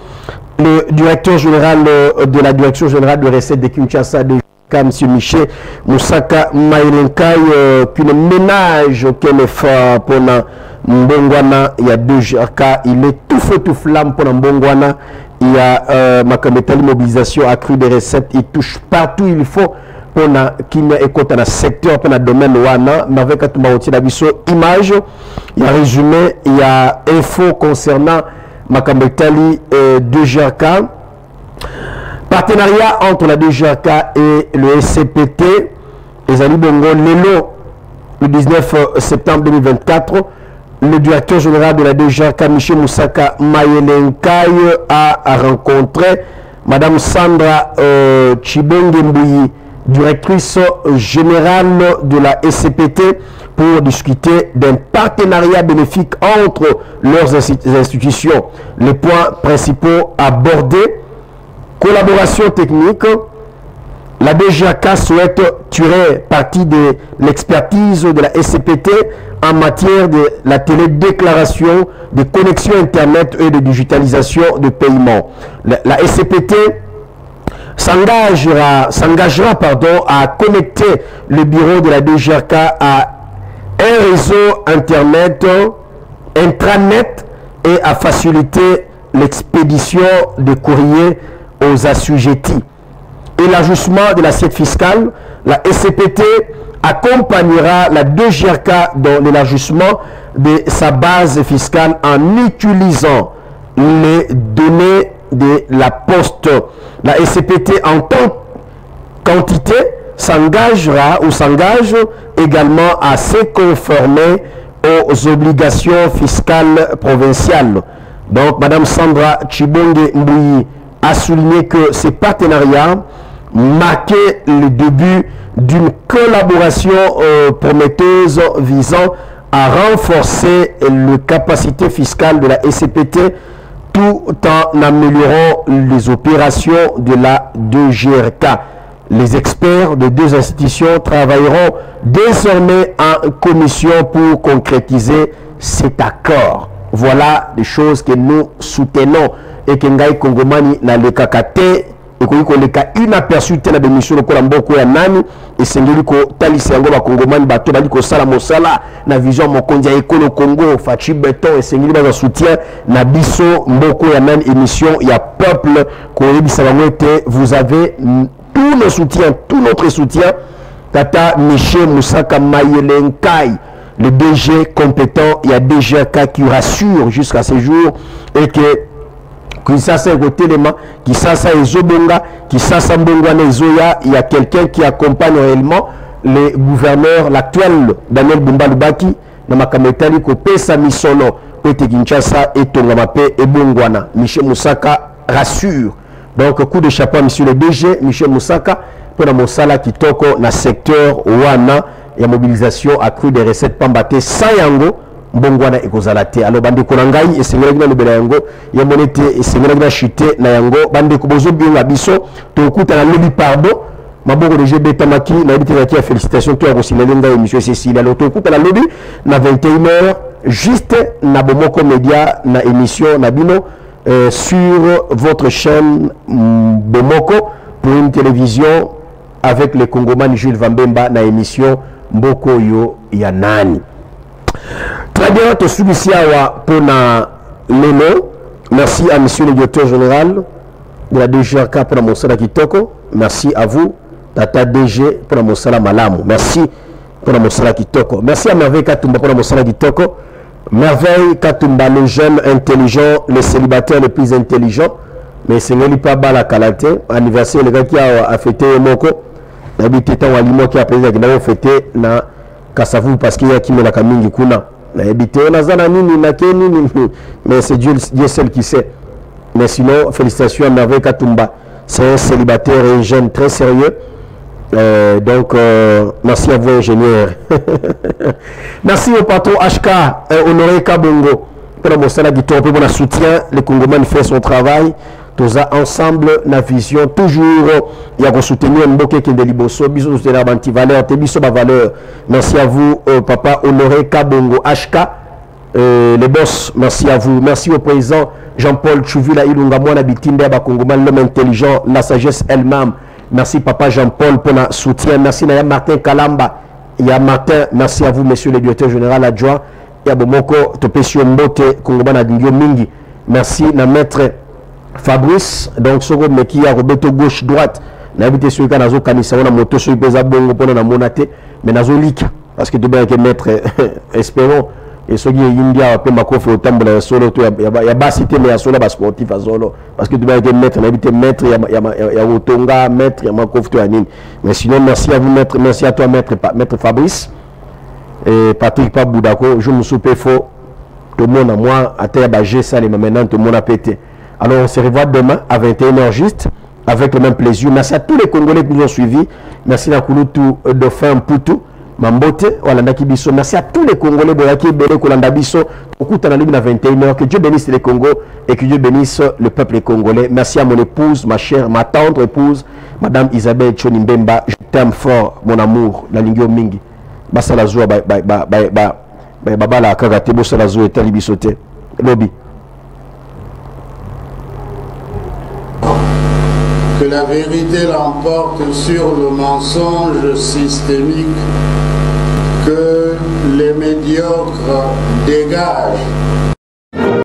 le directeur général de la direction générale de recettes de Kinshasa, de M. Michel Moussaka Maïlenkai, qui le ménage auquel est fort pour Mbongwana. Il y a 2 GRK. Il est tout feu, tout flamme pour Mbongwana. Il y a Makametali mobilisation accrue des recettes. Il touche partout où il faut pour qu'il y ait un secteur, pour le domaine Wana. Mais avec la image, il y a résumé, il y a info concernant Makametali 2GRK. Partenariat entre la 2GRK et le SCPT. Les Ali Bongo Lelo, le 19 septembre 2024. Le directeur général de la 2GRK, Michel Moussaka Mayelenkai, a rencontré Madame Sandra Chibonge Mbouyi, directrice générale de la SCPT, pour discuter d'un partenariat bénéfique entre leurs institutions. Les points principaux abordés: collaboration technique. La 2GRK souhaite tirer parti de l'expertise de la SCPT en matière de la télédéclaration, de connexion Internet et de digitalisation de paiement. La SCPT s'engagera à connecter le bureau de la 2GRK à un réseau Internet, intranet, et à faciliter l'expédition de courriers aux assujettis. Élargissement de l'assiette fiscale, la SCPT accompagnera la 2GRK dans l'élargissement de sa base fiscale en utilisant les données de la Poste. La SCPT en tant qu'entité s'engage également à se conformer aux obligations fiscales provinciales. Donc, Mme Sandra Chibonge Mbouyi a souligné que ces partenariats marquaient le début d'une collaboration prometteuse visant à renforcer les capacités fiscales de la SCPT tout en améliorant les opérations de la DGRK. Les experts de deux institutions travailleront désormais en commission pour concrétiser cet accord. Voilà des choses que nous soutenons et que Ngai Kongomani na le kakate et que inaperçu tena de mission ko mboko ya nani et sengeli ko talisi yango ba Kongomani bato bali ko sala mosala na vision mokonzi ya ekolo Congo fachi beton et sengeli ba soutien na biso mboko ya nani émission ya peuple ko yebisa bamwete vous avez tout le soutien, tout notre soutien. Tata Michel Moussaka Mayelenkai, le DG compétent, il y a DGK qui rassure jusqu'à ce jour et que ça c'est côté élément, qui ça est Zobonga, qui ça Mbongwane Zoya, il y a quelqu'un qui accompagne réellement le gouverneur, l'actuel Daniel Bumbalubaki, dans ma kametali ko pesa misono, Pete Kinshasa et Tongamape et Bongwana. Michel Moussaka rassure. Donc, coup de chapeau à monsieur le DG, Michel Moussaka, pour la Moussala qui toque dans secteur Wana, il y a mobilisation accrue des recettes Pambate, sans yango, Mbongwana et Kozalate. Alors, Bande Konangai, et Sengragna le Yango, il y a monete, et Sengragna chité, na yango, Bande Kobozo bien abisso, tout coup, à la lobby pardon, Maboko de GB Tamaki, na été félicitations, tout à Rossilenga et monsieur Cécile. Alors, tout coup, à la lobby, na 21h, juste, na Bomoko Média, na émission, na Bino, sur votre chaîne Bomoko pour une télévision avec le Congoman Jules Vambemba na émission Mboko Yo Yanani. Très bien, tu suis ici pour Lelo. Merci à monsieur le directeur général de la DGRK pour la Moussala Kitoko. Merci à vous, Tata DG pour la Moussala Malamu. Merci pour la Moussala Kitoko. Merci à Merveille Katumba pour la Moussala Kitoko. Merveille Katumba, le jeune intelligent, le célibataire le plus intelligent, mais c'est n'est pas bas la qualité. Anniversaire, le gars qui a fêté Moko, n'habite tant à Limo qui a fêté na Kassavou parce qu'il y a qui me la Kamingi Kuna. N'habite on a Zananini, na Kenini, mais c'est Dieu seul qui sait. Mais sinon, félicitations à Merveille Katumba. C'est un célibataire et un jeune très sérieux. Donc, merci à vous, ingénieur. Merci au patron HK, Honoré Kabongo, pour le soutien. Le Congoman fait son travail. Tous ensemble, la vision, toujours, il y a soutenir un bouquet qui est de Liboso, bisous de la valeur, valeur. Merci à vous, papa Honoré Kabongo HK, les boss, merci à vous. Merci au président Jean-Paul Chouvila Ilunga, moi, Bitinde, Congoman, l'homme intelligent, la sagesse elle-même. Merci papa Jean-Paul pour le soutien. Merci Naya Martin Kalamba. Il y a Martin. Merci à vous, monsieur le directeur général adjoint. Il y a Bomoko Topesio Mbote Kongobana Dingyo Mingi. Merci na maître Fabrice. Donc, Soko Meki a Roberto gauche droite. N'habitez sur le Nazo Kanisa. On a moto sur le Pesa Bongo pour la monate. Mais Nazo Lika. Parce que tu dois être maître. Espérons. Et ce qui est India, après ma coffre au temple de solo, il y a bas cité, mais il y a solo, sportif à solo. Parce que tu dois être maître, maître, il y a Otonga, maître, il y a ma coffre, mais sinon, merci à vous, maître, merci à toi, maître Fabrice. Et Patrick Paboudako, je me soupe faux. Tout le monde à moi, à terre, j'ai ça, mais maintenant, tout le monde a pété. Alors, on se revoit demain à 21h juste, avec le même plaisir. Merci à tous les Congolais qui nous ont suivis. Merci à Kouloutou, Dauphin, Poutou. Mambote, merci à tous les Congolais de Bélé, Kolandabiso, au coup de 21h. Que Dieu bénisse les Congos et que Dieu bénisse le peuple congolais. Merci à mon épouse, ma chère, ma tendre épouse, Madame Isabelle Chonimbemba. Je t'aime fort, mon amour, la lingio mingi. Basalazo, la kagate, Bosalazo et Talibisote. Lobby. Que la vérité l'emporte sur le mensonge systémique, que les médiocres dégagent